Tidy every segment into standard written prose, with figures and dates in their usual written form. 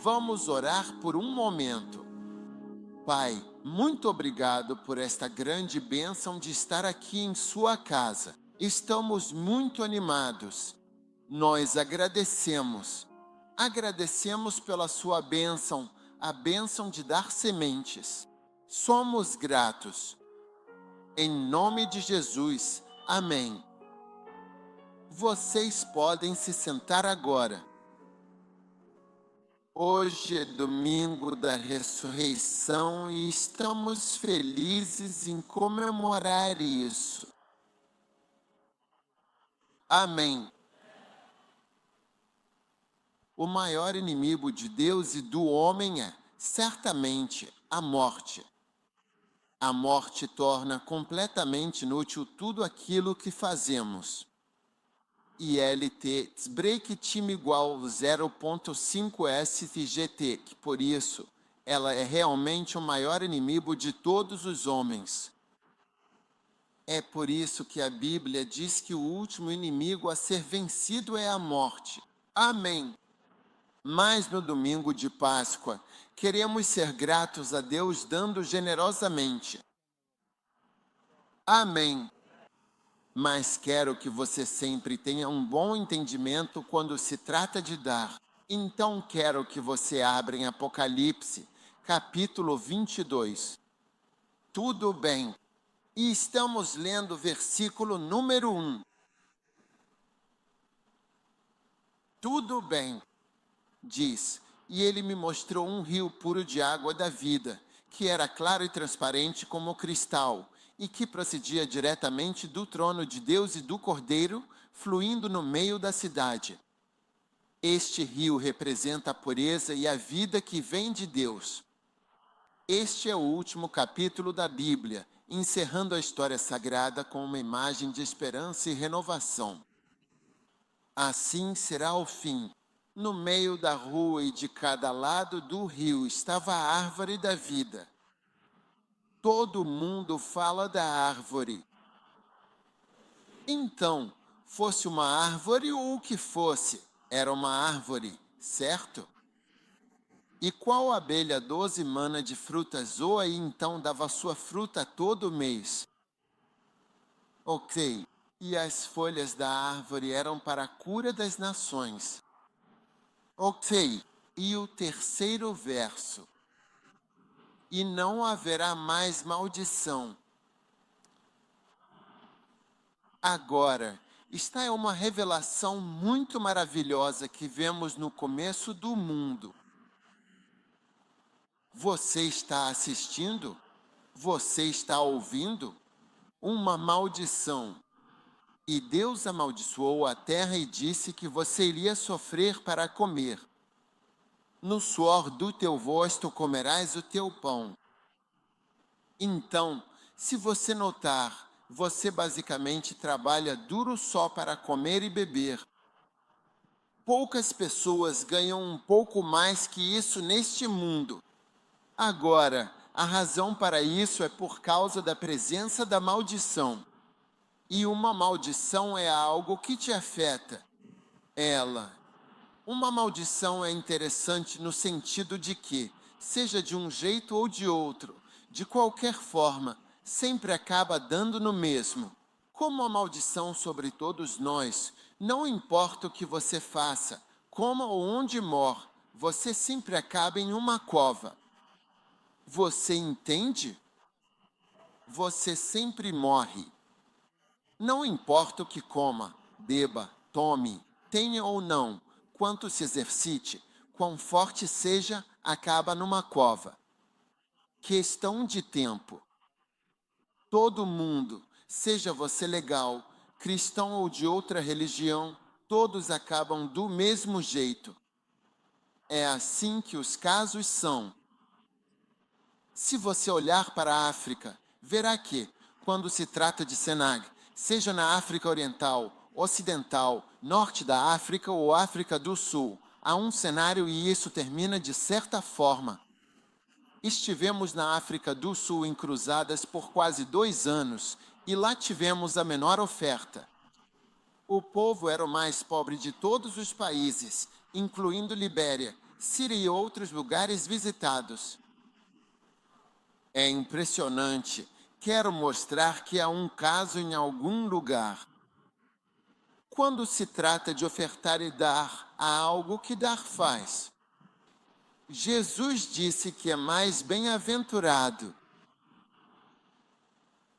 Vamos orar por um momento. Pai, muito obrigado por esta grande bênção de estar aqui em sua casa. Estamos muito animados. Nós agradecemos. Agradecemos pela sua bênção, a bênção de dar sementes. Somos gratos. Em nome de Jesus. Amém. Vocês podem se sentar agora. Hoje é domingo da ressurreição e estamos felizes em comemorar isso. Amém. O maior inimigo de Deus e do homem é, certamente, a morte. A morte torna completamente inútil tudo aquilo que fazemos. ILT break time igual 0.5 SGT, que por isso ela é realmente o maior inimigo de todos os homens. É por isso que a Bíblia diz que o último inimigo a ser vencido é a morte. Amém. Mas no domingo de Páscoa, queremos ser gratos a Deus dando generosamente. Amém. Mas quero que você sempre tenha um bom entendimento quando se trata de dar. Então quero que você abra em Apocalipse, capítulo 22. Tudo bem. E estamos lendo o versículo número 1. Tudo bem, diz, e ele me mostrou um rio puro de água da vida, que era claro e transparente como cristal, e que procedia diretamente do trono de Deus e do Cordeiro, fluindo no meio da cidade. Este rio representa a pureza e a vida que vem de Deus. Este é o último capítulo da Bíblia, encerrando a história sagrada com uma imagem de esperança e renovação. Assim será o fim. No meio da rua e de cada lado do rio estava a árvore da vida. Todo mundo fala da árvore. Então, fosse uma árvore ou o que fosse, era uma árvore, certo? E qual abelha doce mana de frutas zoa e então dava sua fruta todo mês? Ok, e as folhas da árvore eram para a cura das nações. Ok, e o terceiro verso. E não haverá mais maldição. Agora, esta é uma revelação muito maravilhosa que vemos no começo do mundo. Você está assistindo? Você está ouvindo? Uma maldição. E Deus amaldiçoou a terra e disse que você iria sofrer para comer. No suor do teu rosto comerás o teu pão. Então, se você notar, você basicamente trabalha duro só para comer e beber. Poucas pessoas ganham um pouco mais que isso neste mundo. Agora, a razão para isso é por causa da presença da maldição. E uma maldição é algo que te afeta. Uma maldição é interessante no sentido de que, seja de um jeito ou de outro, de qualquer forma, sempre acaba dando no mesmo. Como a maldição sobre todos nós, não importa o que você faça, como ou onde mor, você sempre acaba em uma cova. Você entende? Você sempre morre. Não importa o que coma, beba, tome, tenha ou não, quanto se exercite, quão forte seja, acaba numa cova. Questão de tempo. Todo mundo, seja você legal, cristão ou de outra religião, todos acabam do mesmo jeito. É assim que os casos são. Se você olhar para a África, verá que, quando se trata de Senag, seja na África Oriental, Ocidental, Norte da África ou África do Sul, há um cenário e isso termina de certa forma. Estivemos na África do Sul em cruzadas por quase 2 anos e lá tivemos a menor oferta. O povo era o mais pobre de todos os países, incluindo Libéria, Síria e outros lugares visitados. É impressionante. Quero mostrar que há um caso em algum lugar. Quando se trata de ofertar e dar, há algo que dar faz. Jesus disse que é mais bem-aventurado.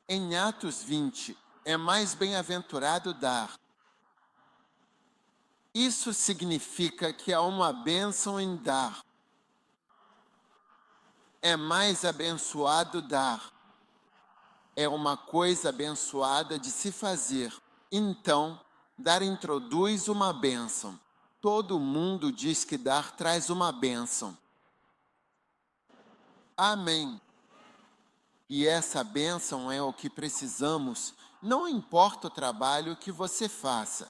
Em Atos 20, é mais bem-aventurado dar. Isso significa que há uma bênção em dar. É mais abençoado dar. É uma coisa abençoada de se fazer. Então, dar introduz uma bênção. Todo mundo diz que dar traz uma bênção. Amém. E essa bênção é o que precisamos, não importa o trabalho que você faça.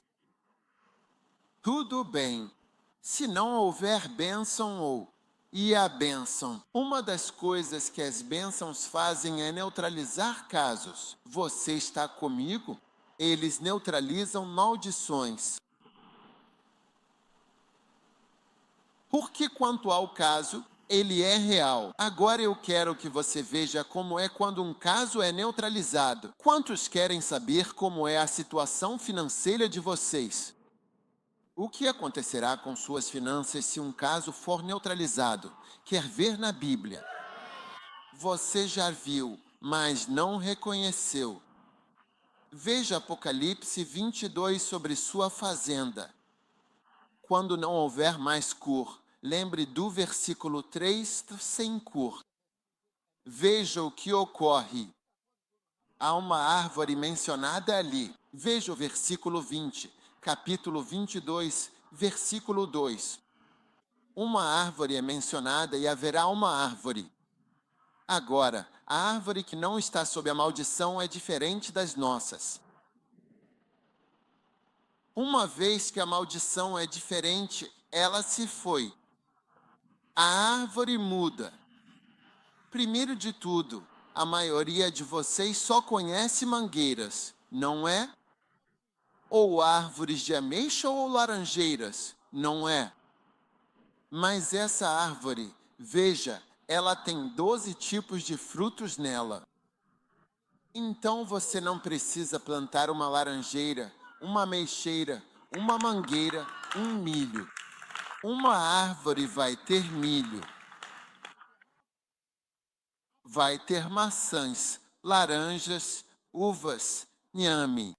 Tudo bem, se não houver bênção e a bênção. Uma das coisas que as bênçãos fazem é neutralizar casos. Você está comigo? Eles neutralizam maldições. Porque quanto ao caso, ele é real. Agora eu quero que você veja como é quando um caso é neutralizado. Quantos querem saber como é a situação financeira de vocês? O que acontecerá com suas finanças se um caso for neutralizado? Quer ver na Bíblia? Você já viu, mas não reconheceu. Veja Apocalipse 22 sobre sua fazenda. Quando não houver mais cor, lembre do versículo 3 sem cor. Veja o que ocorre. Há uma árvore mencionada ali. Veja o versículo 20, capítulo 22, versículo 2. Uma árvore é mencionada e haverá uma árvore. Agora, a árvore que não está sob a maldição é diferente das nossas. Uma vez que a maldição é diferente, ela se foi. A árvore muda. Primeiro de tudo, a maioria de vocês só conhece mangueiras, não é? Ou árvores de ameixa ou laranjeiras, não é? Mas essa árvore, veja, ela tem 12 tipos de frutos nela. Então você não precisa plantar uma laranjeira, uma ameixeira, uma mangueira, um milho. Uma árvore vai ter milho. Vai ter maçãs, laranjas, uvas, inhame.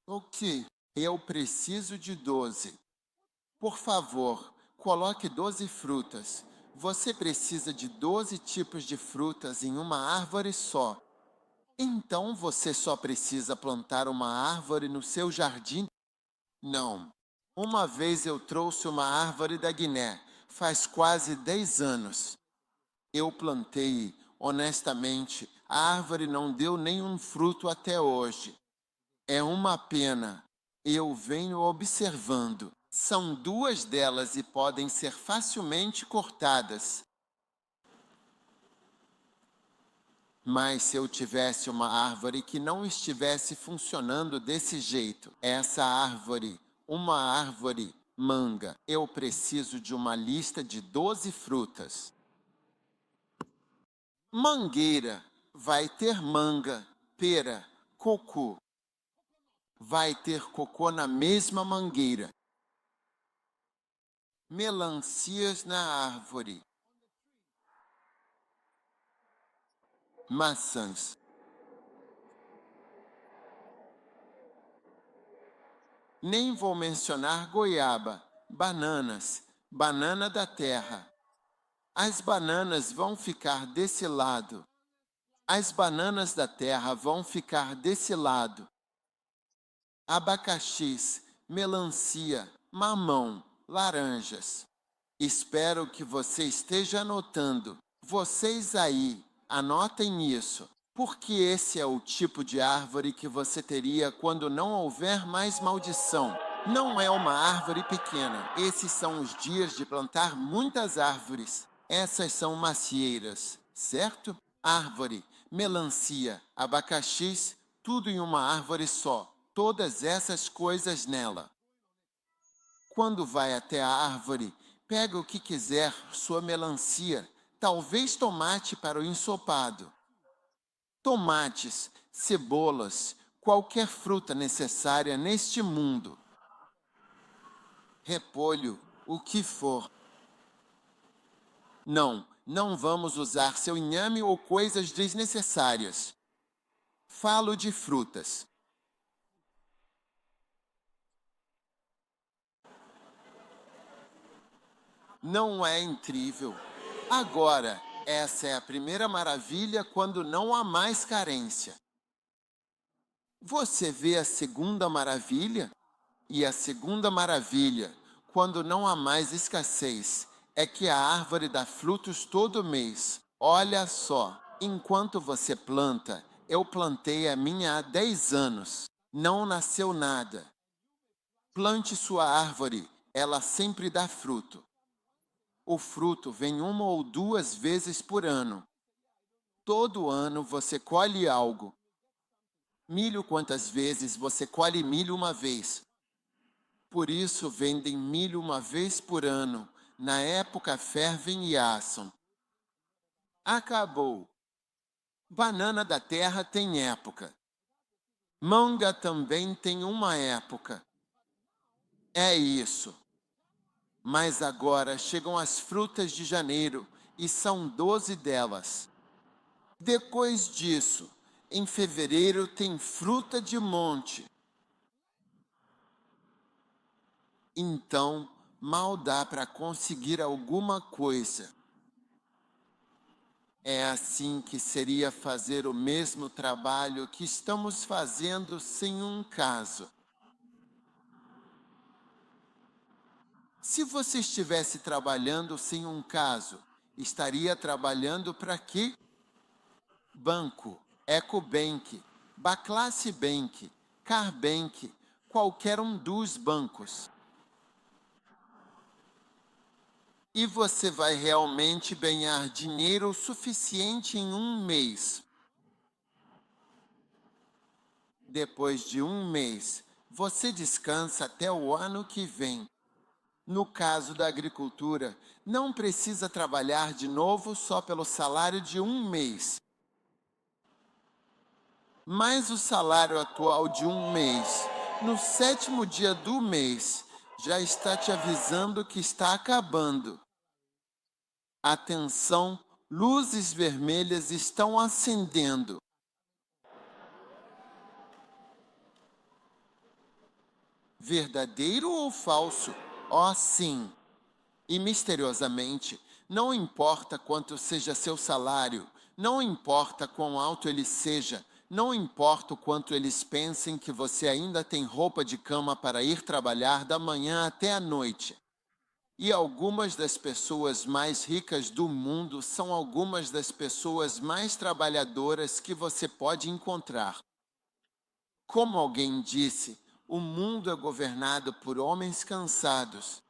Ok, eu preciso de 12. Por favor, coloque 12 frutas. Você precisa de 12 tipos de frutas em uma árvore só. Então você só precisa plantar uma árvore no seu jardim? Não. Uma vez eu trouxe uma árvore da Guiné, faz quase 10 anos. Eu plantei, honestamente, a árvore não deu nenhum fruto até hoje. É uma pena. Eu venho observando. São duas delas e podem ser facilmente cortadas. Mas se eu tivesse uma árvore que não estivesse funcionando desse jeito, essa árvore, uma árvore manga, eu preciso de uma lista de 12 frutas. Mangueira, vai ter manga, pera, cocô. Vai ter cocô na mesma mangueira. Melancias na árvore. Maçãs. Nem vou mencionar goiaba, bananas, banana da terra. As bananas vão ficar desse lado. As bananas da terra vão ficar desse lado. Abacaxis, melancia, mamão, laranjas. Espero que você esteja anotando. Vocês aí, anotem isso, porque esse é o tipo de árvore que você teria quando não houver mais maldição. Não é uma árvore pequena. Esses são os dias de plantar muitas árvores. Essas são macieiras, certo? Árvore, melancia, abacaxis, tudo em uma árvore só. Todas essas coisas nela. Quando vai até a árvore, pega o que quiser, sua melancia, talvez tomate para o ensopado. Tomates, cebolas, qualquer fruta necessária neste mundo. Repolho, o que for. Não, não vamos usar seu inhame ou coisas desnecessárias. Falo de frutas. Não é incrível? Agora, essa é a primeira maravilha quando não há mais carência. Você vê a segunda maravilha? E a segunda maravilha, quando não há mais escassez, é que a árvore dá frutos todo mês. Olha só, enquanto você planta, eu plantei a minha há 10 anos. Não nasceu nada. Plante sua árvore, ela sempre dá fruto. O fruto vem uma ou duas vezes por ano. Todo ano você colhe algo. Milho, quantas vezes você colhe milho uma vez? Por isso vendem milho uma vez por ano. Na época fervem e assam. Acabou. Banana da terra tem época. Manga também tem uma época. É isso. Mas agora chegam as frutas de janeiro e são 12 delas. Depois disso, em fevereiro tem fruta de monte. Então, mal dá para conseguir alguma coisa. É assim que seria fazer o mesmo trabalho que estamos fazendo sem um caso. Se você estivesse trabalhando sem um caso, estaria trabalhando para quê? Banco, Ecobank, Baclasse Bank, Carbank, qualquer um dos bancos. E você vai realmente ganhar dinheiro suficiente em um mês. Depois de um mês, você descansa até o ano que vem. No caso da agricultura, não precisa trabalhar de novo só pelo salário de um mês. Mas o salário atual de um mês, no 7º dia do mês, já está te avisando que está acabando. Atenção, luzes vermelhas estão acendendo. Verdadeiro ou falso? Oh, sim. E misteriosamente, não importa quanto seja seu salário, não importa quão alto ele seja, não importa o quanto eles pensem que você ainda tem roupa de cama para ir trabalhar da manhã até a noite. E algumas das pessoas mais ricas do mundo são algumas das pessoas mais trabalhadoras que você pode encontrar. Como alguém disse, o mundo é governado por homens cansados.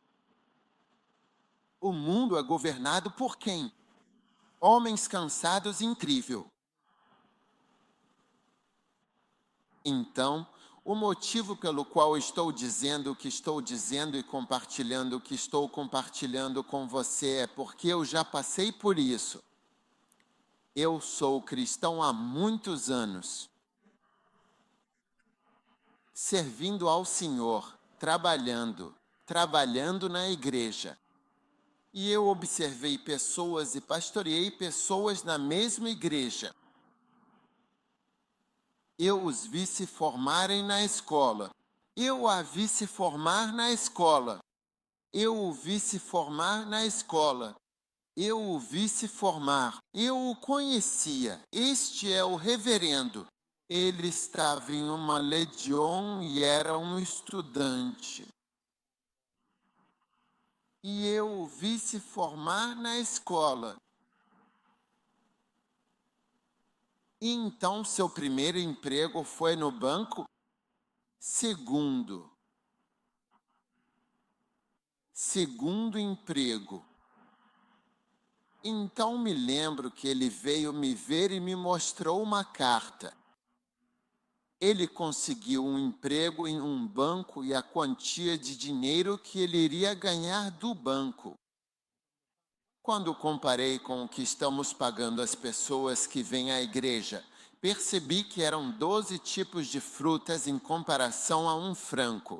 O mundo é governado por quem? Homens cansados, incrível. Então, o motivo pelo qual estou dizendo o que estou dizendo e compartilhando o que estou compartilhando com você é porque eu já passei por isso. Eu sou cristão há muitos anos, servindo ao Senhor, trabalhando na igreja. E eu observei pessoas e pastoreei pessoas na mesma igreja. Eu os vi se formarem na escola. Eu a vi se formar na escola. Eu o vi se formar na escola. Eu o vi se formar. Eu o conhecia. Este é o reverendo. Ele estava em uma legião e era um estudante. E eu o vi se formar na escola. E então seu primeiro emprego foi no banco? Segundo emprego. Então me lembro que ele veio me ver e me mostrou uma carta. Ele conseguiu um emprego em um banco e a quantia de dinheiro que ele iria ganhar do banco. Quando comparei com o que estamos pagando às pessoas que vêm à igreja, percebi que eram 12 tipos de frutas em comparação a um franco.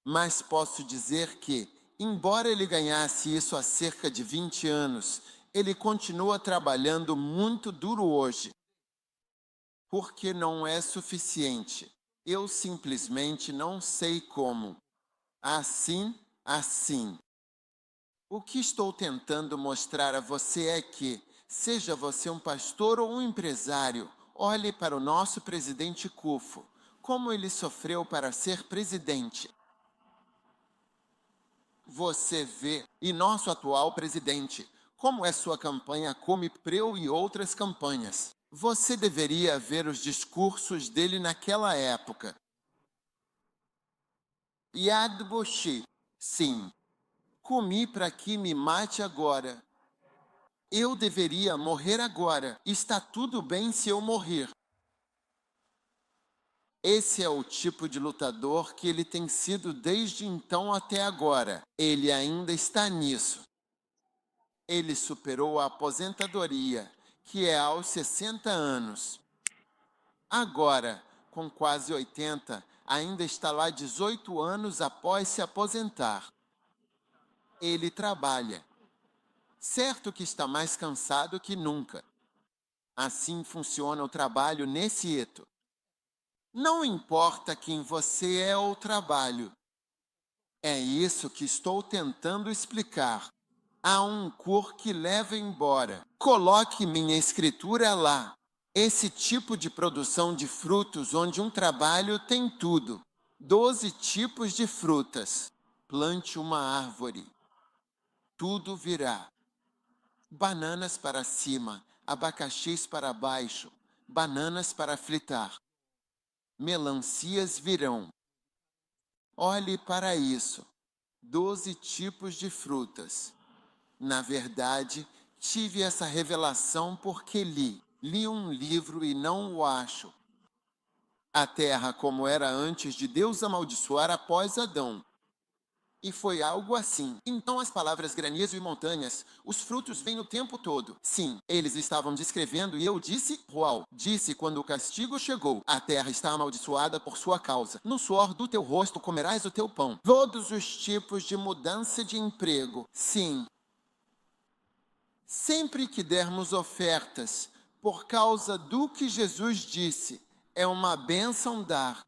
Mas posso dizer que, embora ele ganhasse isso há cerca de 20 anos, ele continua trabalhando muito duro hoje, porque não é suficiente. Eu simplesmente não sei como. Assim. O que estou tentando mostrar a você é que, seja você um pastor ou um empresário, olhe para o nosso presidente Kufo, como ele sofreu para ser presidente. Você vê, e nosso atual presidente, como é sua campanha Come Preu e outras campanhas. Você deveria ver os discursos dele naquela época. Yad Boshi, sim, comi para que me mate agora. Eu deveria morrer agora. Está tudo bem se eu morrer. Esse é o tipo de lutador que ele tem sido desde então até agora. Ele ainda está nisso. Ele superou a aposentadoria, que é aos 60 anos. Agora, com quase 80, ainda está lá 18 anos após se aposentar. Ele trabalha. Certo que está mais cansado que nunca. Assim funciona o trabalho nesse eto. Não importa quem você é ou trabalho. É isso que estou tentando explicar. Há um cor que leva embora. Coloque minha escritura lá. Esse tipo de produção de frutos onde um trabalho tem tudo. 12 tipos de frutas. Plante uma árvore. Tudo virá. Bananas para cima, abacaxis para baixo, bananas para fritar. Melancias virão. Olhe para isso. 12 tipos de frutas. Na verdade, tive essa revelação porque li um livro e não o acho. A terra como era antes de Deus amaldiçoar após Adão. E foi algo assim. Então as palavras granizo e montanhas, os frutos vêm o tempo todo. Sim, eles estavam descrevendo e eu disse, uau. Disse quando o castigo chegou. A terra está amaldiçoada por sua causa. No suor do teu rosto comerás o teu pão. Todos os tipos de mudança de emprego. Sim. Sempre que dermos ofertas, por causa do que Jesus disse, é uma bênção dar.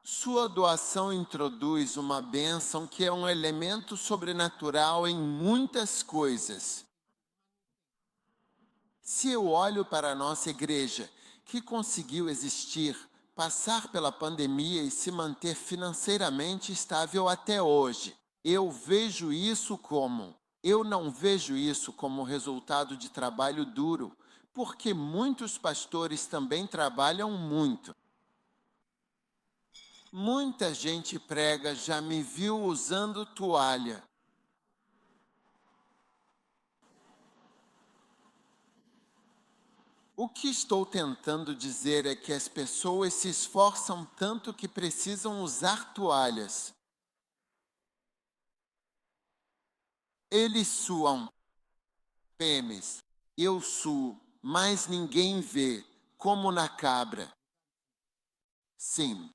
Sua doação introduz uma bênção que é um elemento sobrenatural em muitas coisas. Se eu olho para a nossa igreja, que conseguiu existir, passar pela pandemia e se manter financeiramente estável até hoje, eu não vejo isso como resultado de trabalho duro, porque muitos pastores também trabalham muito. Muita gente prega já me viu usando toalha. O que estou tentando dizer é que as pessoas se esforçam tanto que precisam usar toalhas. Eles suam. Pênis. Eu suo, mas ninguém vê, como na cabra. Sim.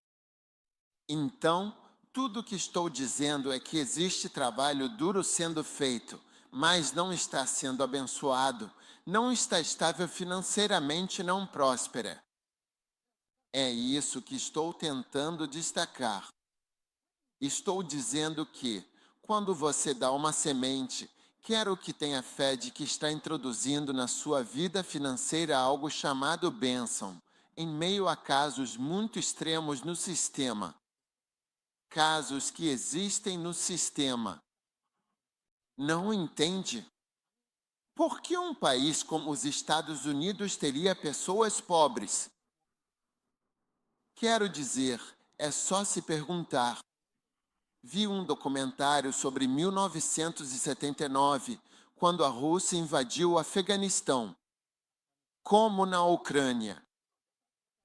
Então, tudo o que estou dizendo é que existe trabalho duro sendo feito, mas não está sendo abençoado, não está estável financeiramente, não próspera. É isso que estou tentando destacar. Estou dizendo que, quando você dá uma semente, quero que tenha fé de que está introduzindo na sua vida financeira algo chamado bênção, em meio a casos muito extremos no sistema. Casos que existem no sistema. Não entende? Por que um país como os Estados Unidos teria pessoas pobres? Quero dizer, é só se perguntar. Vi um documentário sobre 1979, quando a Rússia invadiu o Afeganistão. como na Ucrânia.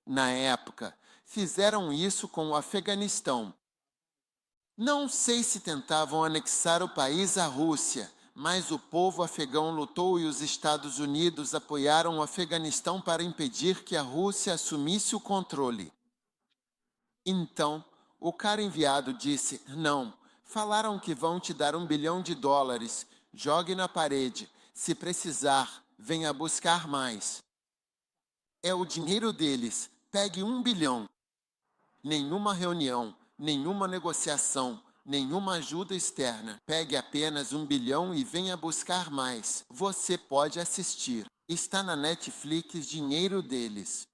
Na época, fizeram isso com o Afeganistão. Não sei se tentavam anexar o país à Rússia, mas o povo afegão lutou e os Estados Unidos apoiaram o Afeganistão para impedir que a Rússia assumisse o controle. Então, o cara enviado disse: não, falaram que vão te dar $1 bilhão, jogue na parede, se precisar, venha buscar mais. É o dinheiro deles, pegue $1 bilhão. Nenhuma reunião, nenhuma negociação, nenhuma ajuda externa. Pegue apenas $1 bilhão e venha buscar mais. Você pode assistir. Está na Netflix, dinheiro deles.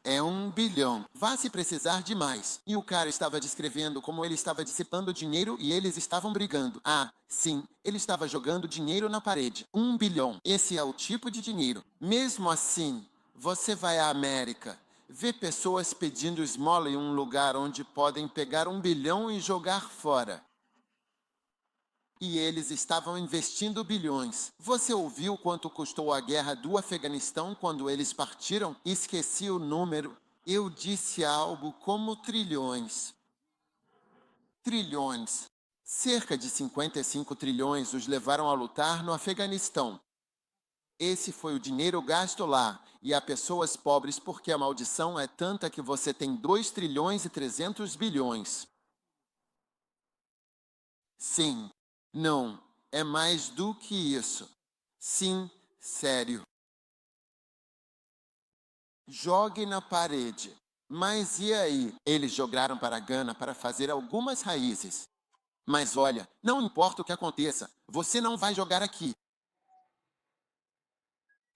É $1 bilhão. Vá se precisar de mais. E o cara estava descrevendo como ele estava dissipando dinheiro e eles estavam brigando. Ah, sim, ele estava jogando dinheiro na parede. $1 bilhão. Esse é o tipo de dinheiro. Mesmo assim, você vai à América, vê pessoas pedindo esmola em um lugar onde podem pegar $1 bilhão e jogar fora. E eles estavam investindo bilhões. Você ouviu quanto custou a guerra do Afeganistão quando eles partiram? Esqueci o número. Eu disse algo como trilhões. Trilhões. Cerca de 55 trilhões os levaram a lutar no Afeganistão. Esse foi o dinheiro gasto lá, e há pessoas pobres porque a maldição é tanta que você tem 2 trilhões e 300 bilhões. Sim, não, é mais do que isso. Sim, sério. Jogue na parede. Mas e aí? Eles jogaram para a Gana para fazer algumas raízes. Mas olha, não importa o que aconteça, você não vai jogar aqui.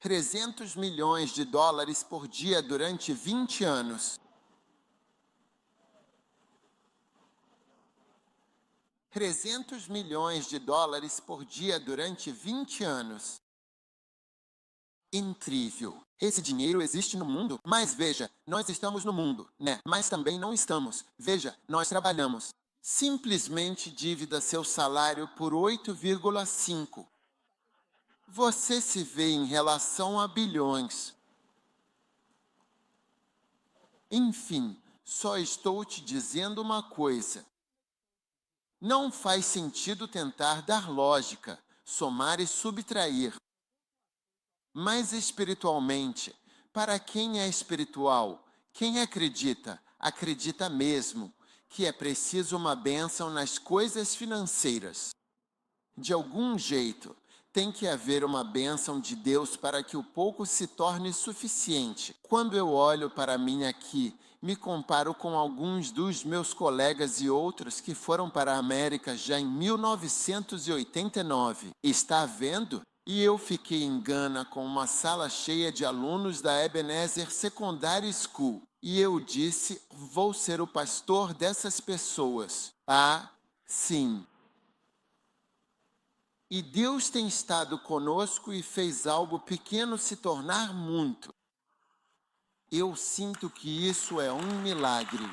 $300 milhões por dia durante 20 anos. $300 milhões por dia durante 20 anos. Incrível. Esse dinheiro existe no mundo, mas veja, nós estamos no mundo, né? Mas também não estamos. Veja, nós trabalhamos. Simplesmente dívida seu salário por 8,5. Você se vê em relação a bilhões. Enfim, só estou te dizendo uma coisa. Não faz sentido tentar dar lógica, somar e subtrair. Mas espiritualmente, para quem é espiritual, quem acredita, acredita mesmo que é preciso uma bênção nas coisas financeiras. De algum jeito, tem que haver uma bênção de Deus para que o pouco se torne suficiente. Quando eu olho para mim aqui, me comparo com alguns dos meus colegas e outros que foram para a América já em 1989. Está vendo? E eu fiquei em Gana com uma sala cheia de alunos da Ebenezer Secondary School. E eu disse, vou ser o pastor dessas pessoas. Ah, sim. E Deus tem estado conosco e fez algo pequeno se tornar muito. Eu sinto que isso é um milagre.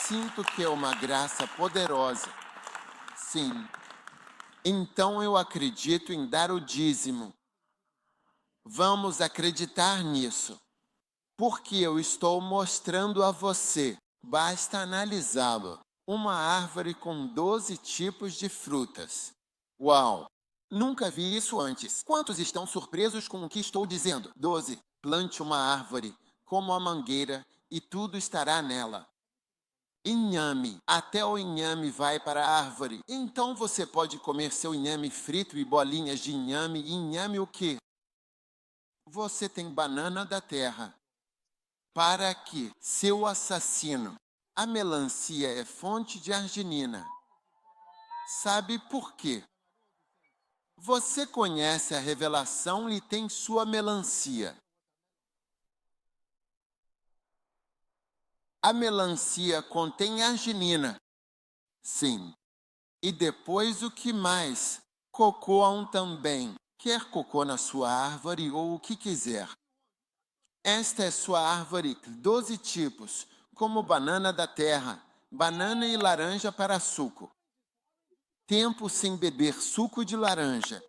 Sinto que é uma graça poderosa. Sim. Então eu acredito em dar o dízimo. Vamos acreditar nisso. Porque eu estou mostrando a você. Basta analisá-lo. Uma árvore com 12 tipos de frutas. Uau! Nunca vi isso antes. Quantos estão surpresos com o que estou dizendo? 12. Plante uma árvore, como a mangueira, e tudo estará nela. Inhame. Até o inhame vai para a árvore. Então você pode comer seu inhame frito e bolinhas de inhame. E inhame o quê? Você tem banana da terra. Para que seu assassino. A melancia é fonte de arginina. Sabe por quê? Você conhece a revelação e tem sua melancia. A melancia contém arginina. Sim. E depois o que mais? Cocoam também. Quer cocô na sua árvore ou o que quiser. Esta é sua árvore, 12 tipos, como banana da terra, banana e laranja para suco. Tempo sem beber suco de laranja.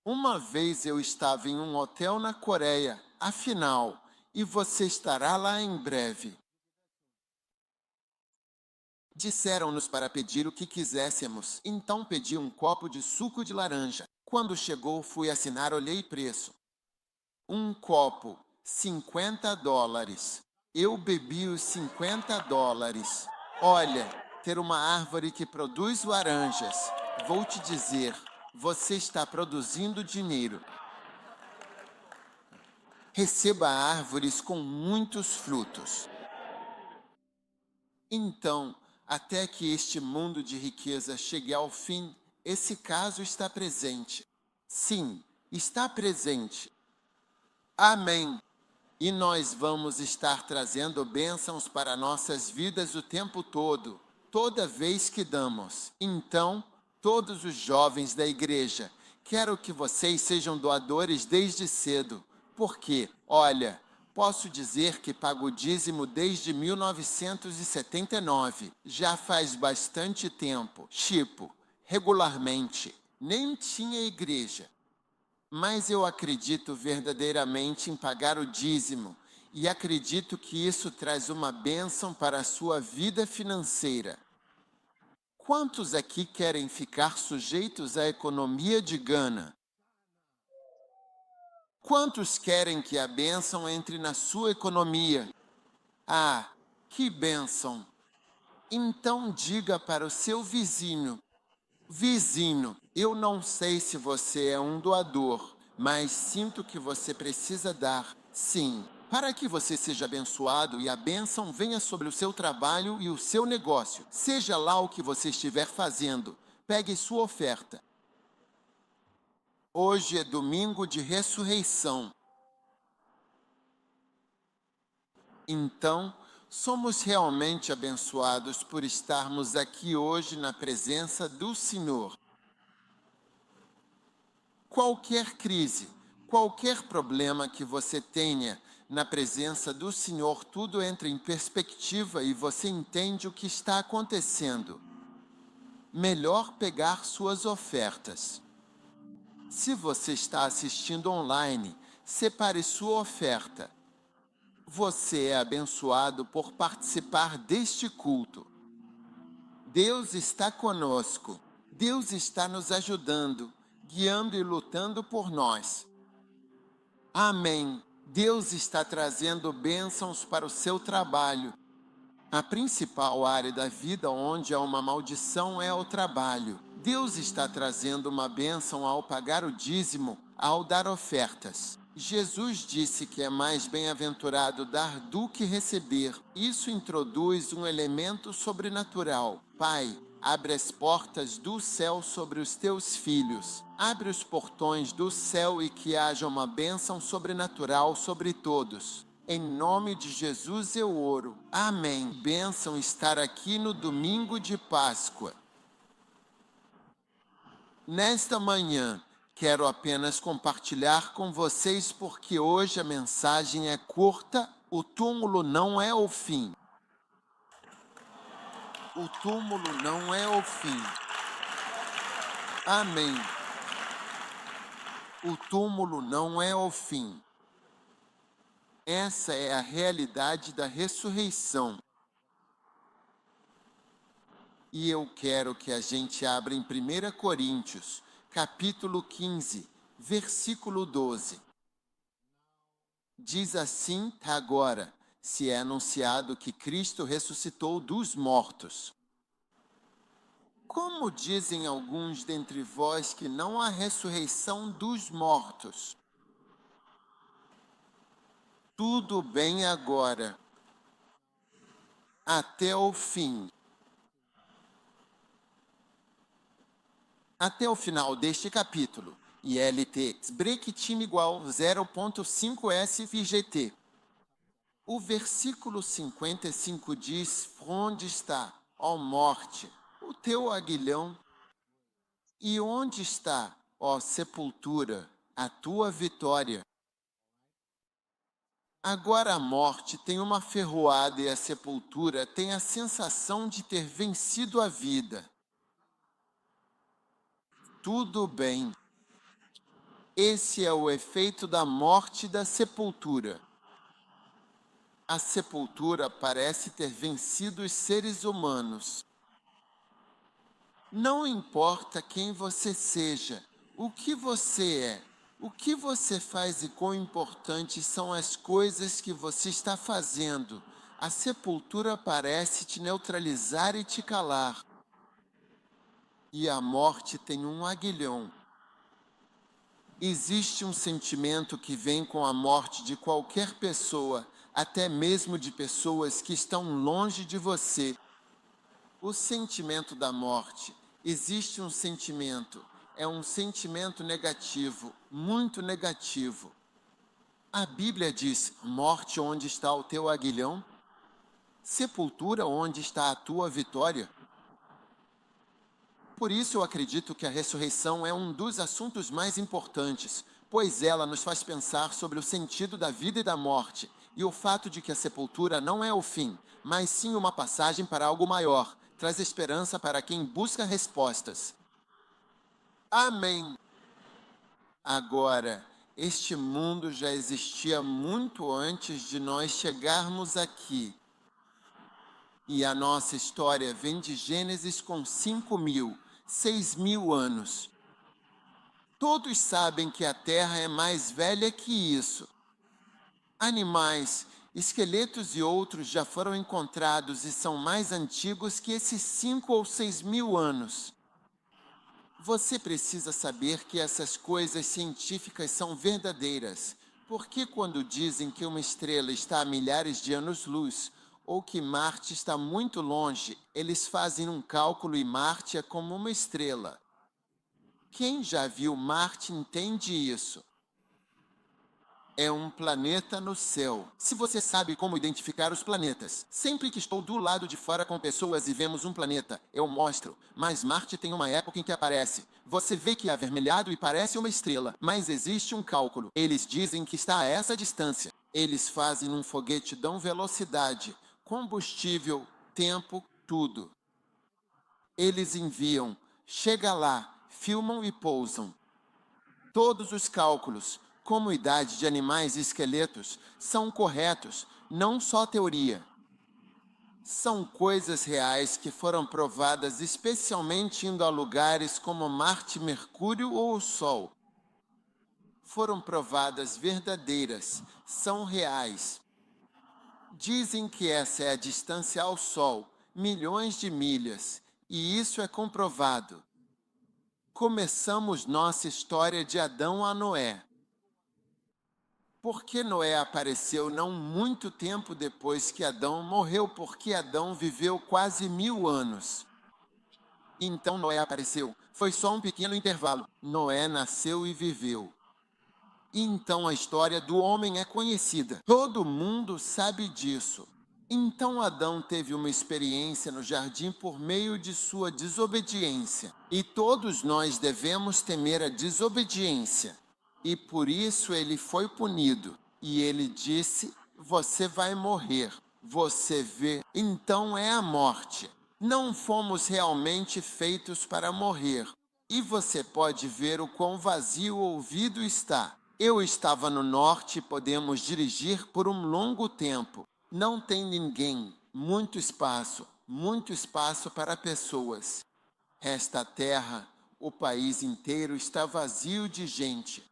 Uma vez eu estava em um hotel na Coreia, afinal, e você estará lá em breve. Disseram-nos para pedir o que quiséssemos, então pedi um copo de suco de laranja. Quando chegou, fui assinar, olhei preço. Um copo, $50. Eu bebi os $50. Olha, ter uma árvore que produz laranjas. Vou te dizer, você está produzindo dinheiro. Receba árvores com muitos frutos. Então, até que este mundo de riqueza chegue ao fim, esse caso está presente. Sim, está presente. Amém. E nós vamos estar trazendo bênçãos para nossas vidas o tempo todo, toda vez que damos. Então, todos os jovens da igreja, quero que vocês sejam doadores desde cedo, porque, olha, posso dizer que pago dízimo desde 1979. Já faz bastante tempo, tipo, regularmente. Nem tinha igreja. Mas eu acredito verdadeiramente em pagar o dízimo e acredito que isso traz uma bênção para a sua vida financeira. Quantos aqui querem ficar sujeitos à economia de Gana? Quantos querem que a bênção entre na sua economia? Ah, que bênção! Então diga para o seu vizinho: vizinho, eu não sei se você é um doador, mas sinto que você precisa dar, sim, para que você seja abençoado e a bênção venha sobre o seu trabalho e o seu negócio. Seja lá o que você estiver fazendo, pegue sua oferta. Hoje é domingo de ressurreição. Então, somos realmente abençoados por estarmos aqui hoje na presença do Senhor. Qualquer crise, qualquer problema que você tenha, na presença do Senhor, tudo entra em perspectiva e você entende o que está acontecendo. Melhor pegar suas ofertas. Se você está assistindo online, separe sua oferta. Você é abençoado por participar deste culto. Deus está conosco. Deus está nos ajudando, guiando e lutando por nós. Amém. Deus está trazendo bênçãos para o seu trabalho. A principal área da vida onde há uma maldição é o trabalho. Deus está trazendo uma bênção ao pagar o dízimo, ao dar ofertas. Jesus disse que é mais bem-aventurado dar do que receber. Isso introduz um elemento sobrenatural. Pai, abre as portas do céu sobre os teus filhos. Abre os portões do céu e que haja uma bênção sobrenatural sobre todos. Em nome de Jesus eu oro. Amém. Bênção estar aqui no domingo de Páscoa. Nesta manhã, quero apenas compartilhar com vocês porque hoje a mensagem é curta, o túmulo não é o fim. O túmulo não é o fim. Amém. O túmulo não é o fim. Essa é a realidade da ressurreição. E eu quero que a gente abra em 1 Coríntios, capítulo 15, versículo 12. Diz assim agora, se é anunciado que Cristo ressuscitou dos mortos. Como dizem alguns dentre vós que não há ressurreição dos mortos? Tudo bem agora, até o fim. Até o final deste capítulo, ILT break time igual 0.5 SFGT. O versículo 55 diz, onde está, ó morte, o teu aguilhão? E onde está, ó sepultura, a tua vitória? Agora a morte tem uma ferroada e a sepultura tem a sensação de ter vencido a vida. Tudo bem. Esse é o efeito da morte e da sepultura. A sepultura parece ter vencido os seres humanos. Não importa quem você seja, o que você é, o que você faz e quão importantes são as coisas que você está fazendo. A sepultura parece te neutralizar e te calar. E a morte tem um aguilhão. Existe um sentimento que vem com a morte de qualquer pessoa, até mesmo de pessoas que estão longe de você. O sentimento da morte. Existe um sentimento. É um sentimento negativo, muito negativo. A Bíblia diz: morte, onde está o teu aguilhão? Sepultura, onde está a tua vitória? Por isso eu acredito que a ressurreição é um dos assuntos mais importantes, pois ela nos faz pensar sobre o sentido da vida e da morte, e o fato de que a sepultura não é o fim, mas sim uma passagem para algo maior, traz esperança para quem busca respostas. Amém. Agora, este mundo já existia muito antes de nós chegarmos aqui. E a nossa história vem de Gênesis com 5.000, 6.000 anos. Todos sabem que a Terra é mais velha que isso. Animais, esqueletos e outros já foram encontrados e são mais antigos que esses 5 ou 6.000 anos. Você precisa saber que essas coisas científicas são verdadeiras, porque quando dizem que uma estrela está a milhares de anos-luz, ou que Marte está muito longe, eles fazem um cálculo e Marte é como uma estrela. Quem já viu Marte entende isso. É um planeta no céu. Se você sabe como identificar os planetas, sempre que estou do lado de fora com pessoas e vemos um planeta, eu mostro, mas Marte tem uma época em que aparece. Você vê que é avermelhado e parece uma estrela, mas existe um cálculo. Eles dizem que está a essa distância. Eles fazem um foguete, dão velocidade, combustível, tempo, tudo. Eles enviam, chega lá, filmam e pousam. Todos os cálculos, como idade de animais e esqueletos, são corretos, não só teoria. São coisas reais que foram provadas especialmente indo a lugares como Marte, Mercúrio ou o Sol. Foram provadas verdadeiras, são reais. Dizem que essa é a distância ao Sol, milhões de milhas, e isso é comprovado. Começamos nossa história de Adão a Noé. Porque Noé apareceu não muito tempo depois que Adão morreu, porque Adão viveu quase 1.000 anos. Então Noé apareceu. Foi só um pequeno intervalo. Noé nasceu e viveu. Então a história do homem é conhecida. Todo mundo sabe disso. Então Adão teve uma experiência no jardim por meio de sua desobediência. E todos nós devemos temer a desobediência. E por isso ele foi punido. E ele disse: você vai morrer. Você vê, então é a morte. Não fomos realmente feitos para morrer. E você pode ver o quão vazio o ouvido está. Eu estava no norte e podemos dirigir por um longo tempo. Não tem ninguém, muito espaço para pessoas. Esta terra, o país inteiro está vazio de gente.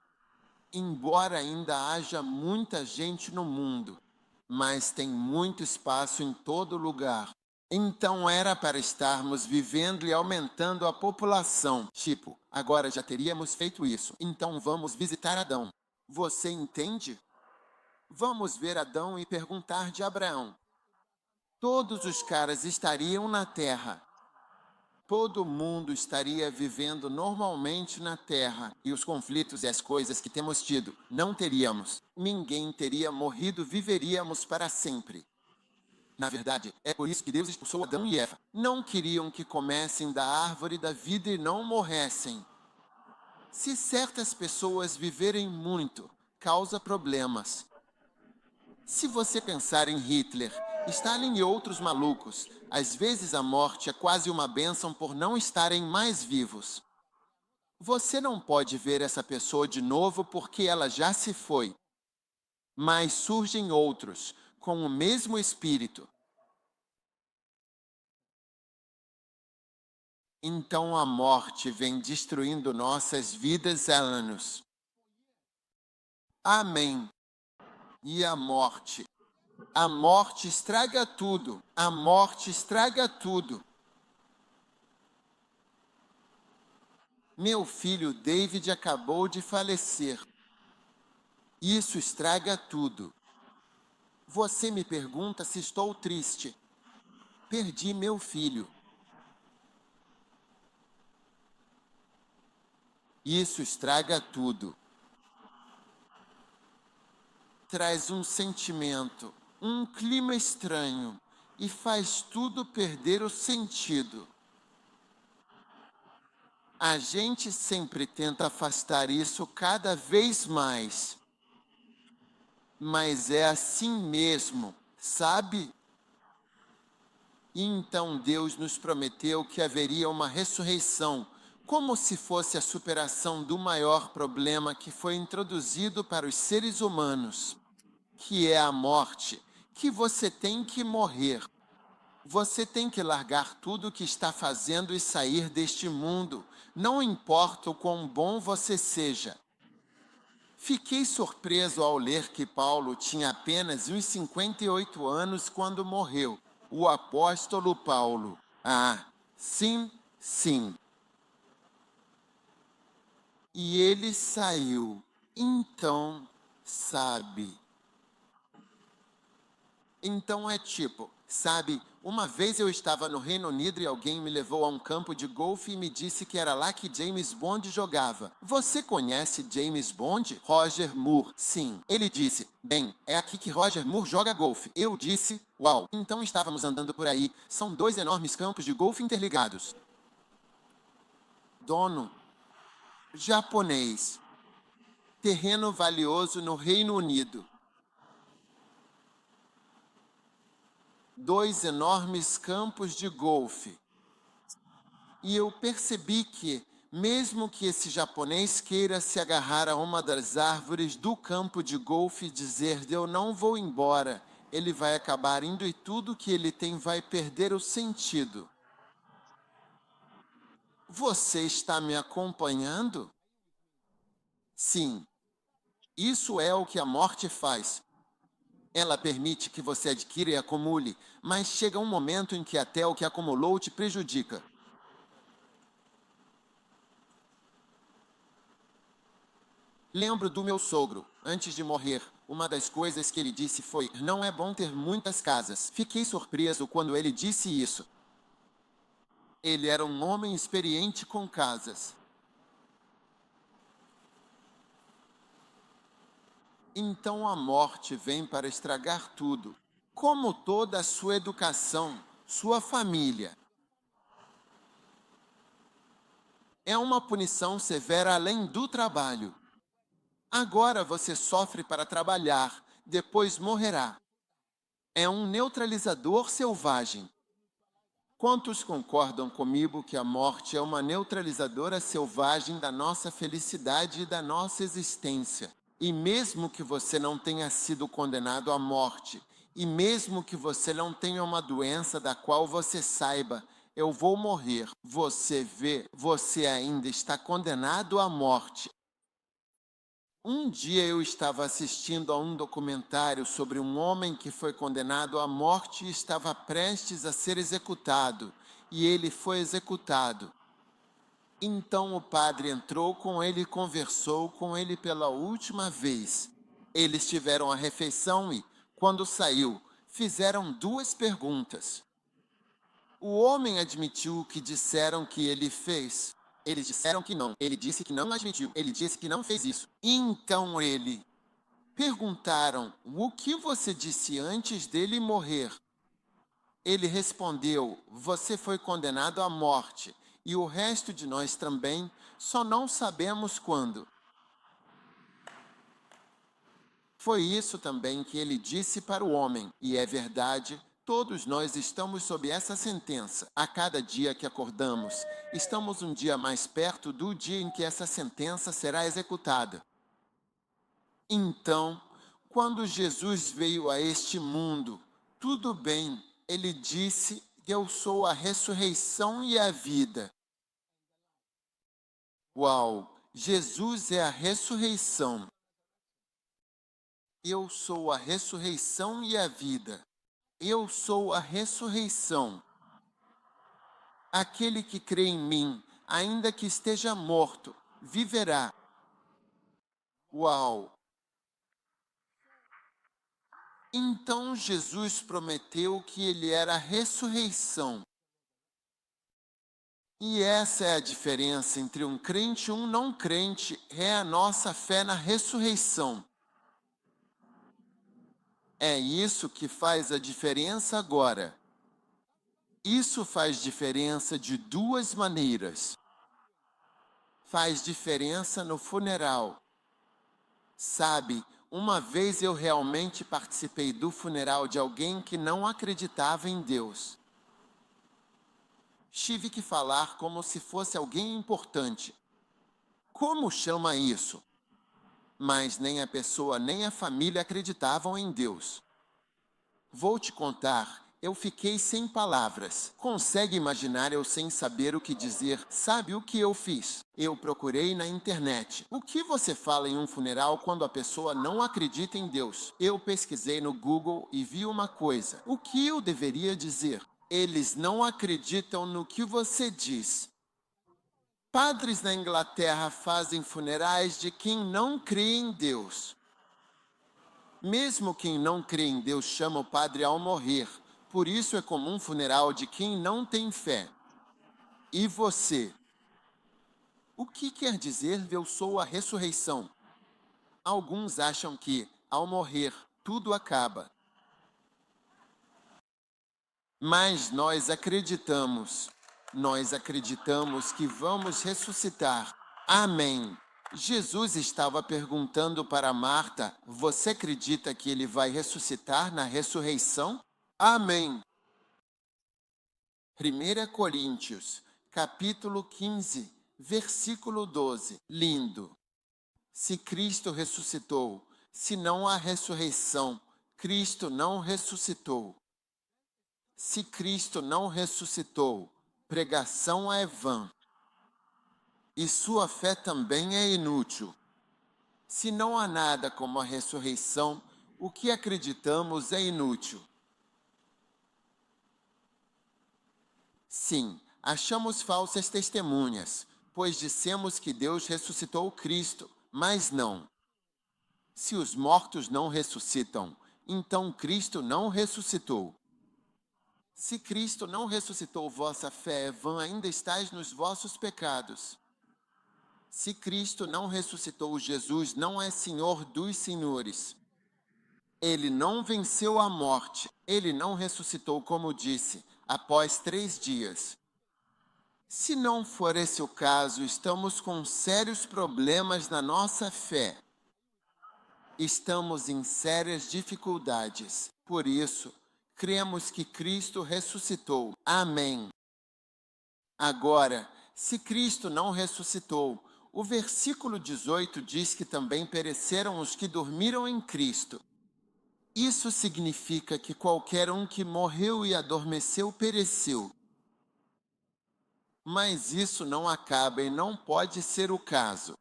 Embora ainda haja muita gente no mundo, mas tem muito espaço em todo lugar. Então era para estarmos vivendo e aumentando a população. Tipo, agora já teríamos feito isso, então vamos visitar Adão. Você entende? Vamos ver Adão e perguntar de Abraão. Todos os caras estariam na terra. Todo mundo estaria vivendo normalmente na Terra, e os conflitos e as coisas que temos tido, não teríamos. Ninguém teria morrido, viveríamos para sempre. Na verdade, é por isso que Deus expulsou Adão e Eva. Não queriam que comessem da árvore da vida e não morressem. Se certas pessoas viverem muito, causa problemas. Se você pensar em Hitler, Stalin e outros malucos, às vezes a morte é quase uma bênção por não estarem mais vivos. Você não pode ver essa pessoa de novo porque ela já se foi, mas surgem outros com o mesmo espírito. Então a morte vem destruindo nossas vidas há anos. Amém. E a morte? A morte estraga tudo. A morte estraga tudo. Meu filho David acabou de falecer. Isso estraga tudo. Você me pergunta se estou triste. Perdi meu filho. Isso estraga tudo. Traz um sentimento, um clima estranho e faz tudo perder o sentido. A gente sempre tenta afastar isso cada vez mais. Mas é assim mesmo, sabe? E então Deus nos prometeu que haveria uma ressurreição, como se fosse a superação do maior problema que foi introduzido para os seres humanos, que é a morte, que você tem que morrer. Você tem que largar tudo o que está fazendo e sair deste mundo, não importa o quão bom você seja. Fiquei surpreso ao ler que Paulo tinha apenas uns 58 anos quando morreu. O apóstolo Paulo. Ah, sim, sim. E ele saiu. Então, sabe. Então é tipo, sabe, uma vez eu estava no Reino Unido e alguém me levou a um campo de golfe e me disse que era lá que James Bond jogava. Você conhece James Bond? Roger Moore. Sim. Ele disse, bem, é aqui que Roger Moore joga golfe. Eu disse, uau. Então estávamos andando por aí. São dois enormes campos de golfe interligados. Dono, japonês. Terreno valioso no Reino Unido. Dois enormes campos de golfe. E eu percebi que, mesmo que esse japonês queira se agarrar a uma das árvores do campo de golfe e dizer eu não vou embora, ele vai acabar indo e tudo que ele tem vai perder o sentido. Você está me acompanhando? Sim, isso é o que a morte faz. Ela permite que você adquira e acumule, mas chega um momento em que até o que acumulou te prejudica. Lembro do meu sogro, antes de morrer. Uma das coisas que ele disse foi: não é bom ter muitas casas. Fiquei surpreso quando ele disse isso. Ele era um homem experiente com casas. Então a morte vem para estragar tudo, como toda a sua educação, sua família. É uma punição severa além do trabalho. Agora você sofre para trabalhar, depois morrerá. É um neutralizador selvagem. Quantos concordam comigo que a morte é uma neutralizadora selvagem da nossa felicidade e da nossa existência? E mesmo que você não tenha sido condenado à morte, e mesmo que você não tenha uma doença da qual você saiba, eu vou morrer, você vê, você ainda está condenado à morte. Um dia eu estava assistindo a um documentário sobre um homem que foi condenado à morte e estava prestes a ser executado, e ele foi executado. Então o padre entrou com ele e conversou com ele pela última vez. Eles tiveram a refeição e, quando saiu, fizeram duas perguntas. O homem admitiu o que disseram que ele fez. Eles disseram que não. Ele disse que não admitiu. Ele disse que não fez isso. Então ele... Perguntaram, o que você disse antes dele morrer? Ele respondeu, você foi condenado à morte, e o resto de nós também, só não sabemos quando. Foi isso também que ele disse para o homem, e é verdade, Todos nós estamos sob essa sentença. A cada dia que acordamos, estamos um dia mais perto do dia em que essa sentença será executada. Então, quando Jesus veio a este mundo, tudo bem, ele disse que eu sou a ressurreição e a vida. Uau! Jesus é a ressurreição. Eu sou a ressurreição e a vida. Eu sou a ressurreição. Aquele que crê em mim, ainda que esteja morto, viverá. Uau! Então Jesus prometeu que ele era a ressurreição. E essa é a diferença entre um crente e um não crente, é a nossa fé na ressurreição. É isso que faz a diferença agora. Isso faz diferença de duas maneiras. Faz diferença no funeral. Sabe, uma vez eu realmente participei do funeral de alguém que não acreditava em Deus. Tive que falar como se fosse alguém importante. Como chama isso? Mas nem a pessoa nem a família acreditavam em Deus. Vou te contar, eu fiquei sem palavras. Consegue imaginar eu sem saber o que dizer? Sabe o que eu fiz? Eu procurei na internet. O que você fala em um funeral quando a pessoa não acredita em Deus? Eu pesquisei no Google e vi uma coisa. O que eu deveria dizer? Eles não acreditam no que você diz. Padres na Inglaterra fazem funerais de quem não crê em Deus. Mesmo quem não crê em Deus chama o padre ao morrer. Por isso é comum funeral de quem não tem fé. E você? O que quer dizer eu sou a ressurreição? Alguns acham que, ao morrer, tudo acaba. Mas nós acreditamos que vamos ressuscitar. Amém. Jesus estava perguntando para Marta, você acredita que ele vai ressuscitar na ressurreição? Amém. 1 Coríntios, capítulo 15, versículo 12. Lindo. Se Cristo ressuscitou, se não há ressurreição, Cristo não ressuscitou. Se Cristo não ressuscitou, pregação é vã, e sua fé também é inútil. Se não há nada como a ressurreição, o que acreditamos é inútil. Sim, achamos falsas testemunhas, pois dissemos que Deus ressuscitou Cristo, mas não. Se os mortos não ressuscitam, então Cristo não ressuscitou. Se Cristo não ressuscitou, vossa fé é vã, ainda estáis nos vossos pecados. Se Cristo não ressuscitou, Jesus não é Senhor dos senhores. Ele não venceu a morte, ele não ressuscitou, como disse, após 3 dias. Se não for esse o caso, estamos com sérios problemas na nossa fé. Estamos em sérias dificuldades. Por isso, cremos que Cristo ressuscitou. Amém. Agora, se Cristo não ressuscitou, o versículo 18 diz que também pereceram os que dormiram em Cristo. Isso significa que qualquer um que morreu e adormeceu, pereceu. Mas isso não acaba e não pode ser o caso.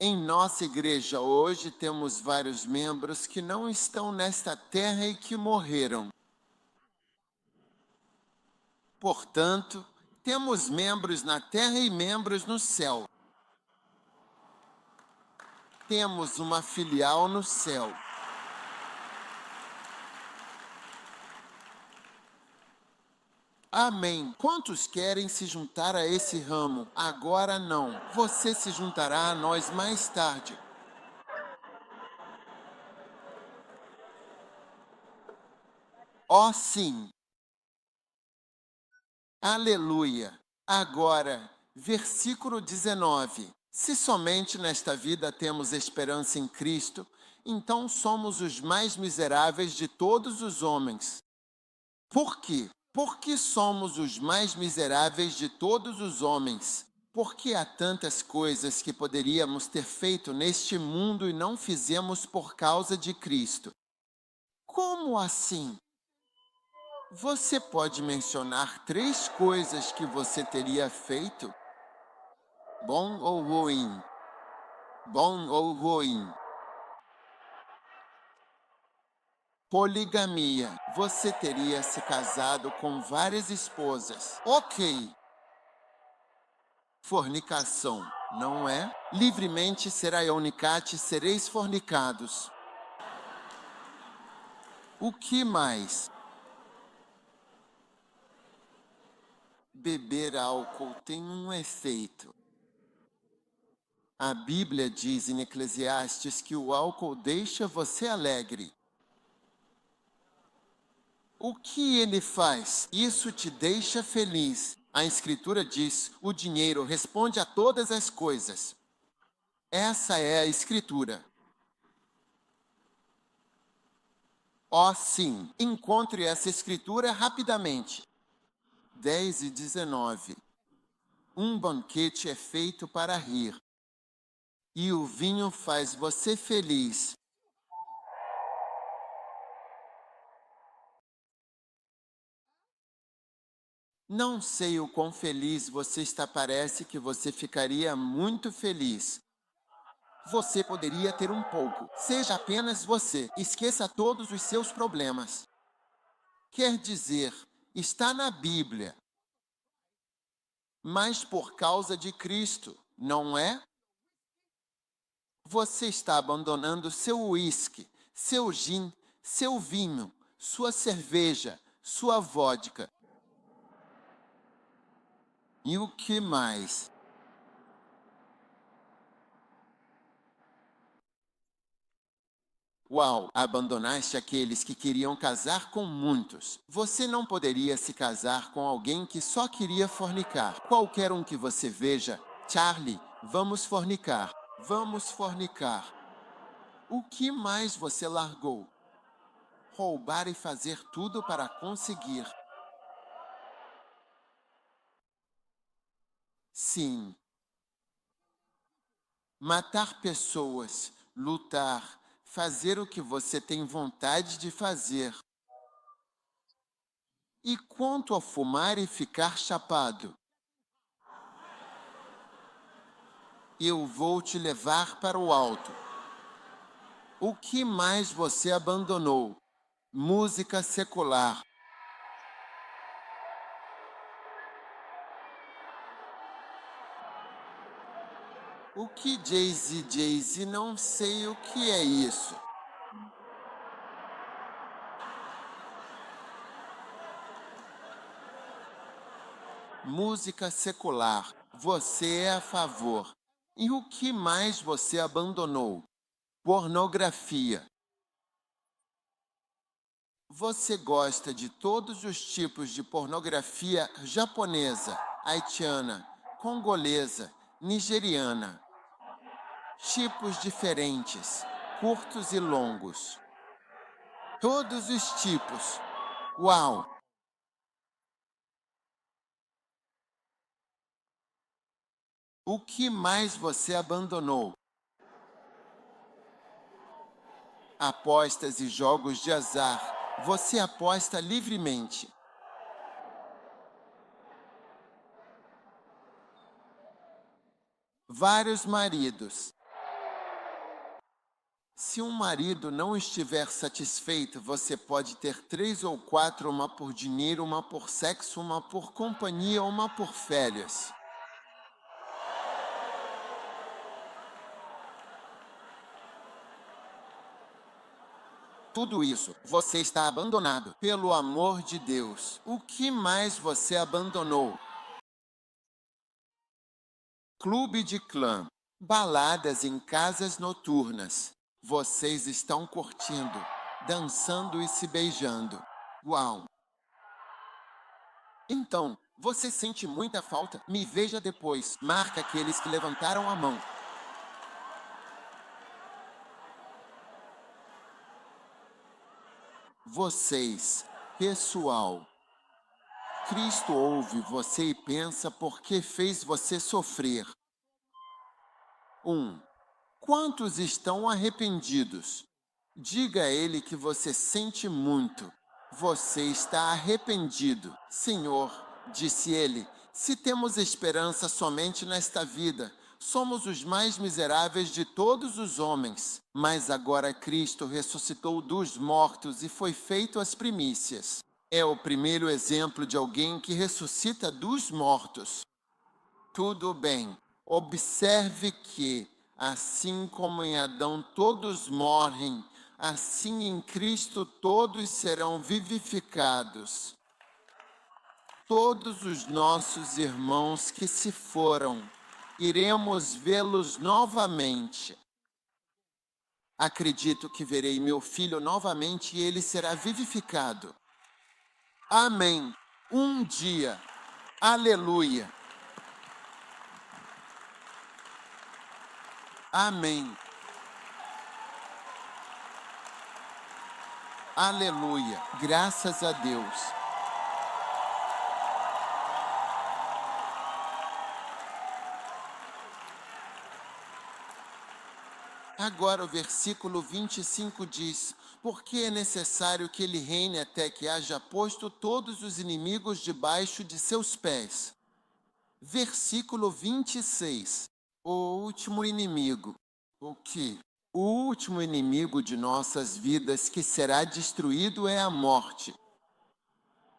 Em nossa igreja hoje temos vários membros que não estão nesta terra e que morreram. Portanto, temos membros na terra e membros no céu. Temos uma filial no céu. Amém. Quantos querem se juntar a esse ramo? Agora não. Você se juntará a nós mais tarde. Ó sim. Aleluia. Agora, versículo 19. Se somente nesta vida temos esperança em Cristo, então somos os mais miseráveis de todos os homens. Por quê? Porque somos os mais miseráveis de todos os homens. Porque há tantas coisas que poderíamos ter feito neste mundo e não fizemos por causa de Cristo. Como assim? Você pode mencionar 3 coisas que você teria feito? Bom ou ruim? Bom ou ruim? Poligamia. Você teria se casado com várias esposas. Ok. Fornicação. Não é? Livremente será eunicate, sereis fornicados. O que mais? Beber álcool tem um efeito. A Bíblia diz em Eclesiastes que o álcool deixa você alegre. O que ele faz? Isso te deixa feliz. A Escritura diz: o dinheiro responde a todas as coisas. Essa é a Escritura. Ó sim, encontre essa Escritura rapidamente. 10 e 19. Um banquete é feito para rir, e o vinho faz você feliz. Não sei o quão feliz você está, parece que você ficaria muito feliz. Você poderia ter um pouco. Seja apenas você. Esqueça todos os seus problemas. Quer dizer, está na Bíblia. Mas por causa de Cristo, não é? Você está abandonando seu uísque, seu gin, seu vinho, sua cerveja, sua vodka. E o que mais? Uau, abandonaste aqueles que queriam casar com muitos. Você não poderia se casar com alguém que só queria fornicar. Qualquer um que você veja, Charlie, vamos fornicar, vamos fornicar. O que mais você largou? Roubar e fazer tudo para conseguir. Sim. Matar pessoas, lutar, fazer o que você tem vontade de fazer. E quanto a fumar e ficar chapado? Eu vou te levar para o alto. O que mais você abandonou? Música secular. O que Jay-Z, não sei o que é isso. Música secular. Você é a favor. E o que mais você abandonou? Pornografia. Você gosta de todos os tipos de pornografia japonesa, haitiana, congolesa, nigeriana. Tipos diferentes, curtos e longos. Todos os tipos. Uau! O que mais você abandonou? Apostas e jogos de azar. Você aposta livremente. Vários maridos. Se um marido não estiver satisfeito, você pode ter 3 ou 4, uma por dinheiro, uma por sexo, uma por companhia, uma por férias. Tudo isso, você está abandonado. Pelo amor de Deus, o que mais você abandonou? Clube de clã, baladas em casas noturnas. Vocês estão curtindo, dançando e se beijando. Uau! Então, você sente muita falta? Me veja depois. Marca aqueles que levantaram a mão. vocês, pessoal. Cristo ouve você e pensa por que fez você sofrer. 1. Quantos estão arrependidos? Diga a ele que você sente muito. Você está arrependido. Senhor, disse ele, se temos esperança somente nesta vida, somos os mais miseráveis de todos os homens. Mas agora Cristo ressuscitou dos mortos e foi feito as primícias. É o primeiro exemplo de alguém que ressuscita dos mortos. Tudo bem. Observe que, assim como em Adão todos morrem, assim em Cristo todos serão vivificados. Todos os nossos irmãos que se foram, iremos vê-los novamente. Acredito que verei meu filho novamente e ele será vivificado. Amém. Um dia. Aleluia. Amém. Aleluia. Graças a Deus. Agora o versículo 25 diz: porque é necessário que ele reine até que haja posto todos os inimigos debaixo de seus pés. Versículo 26. O último inimigo. O que? O último inimigo de nossas vidas que será destruído é a morte.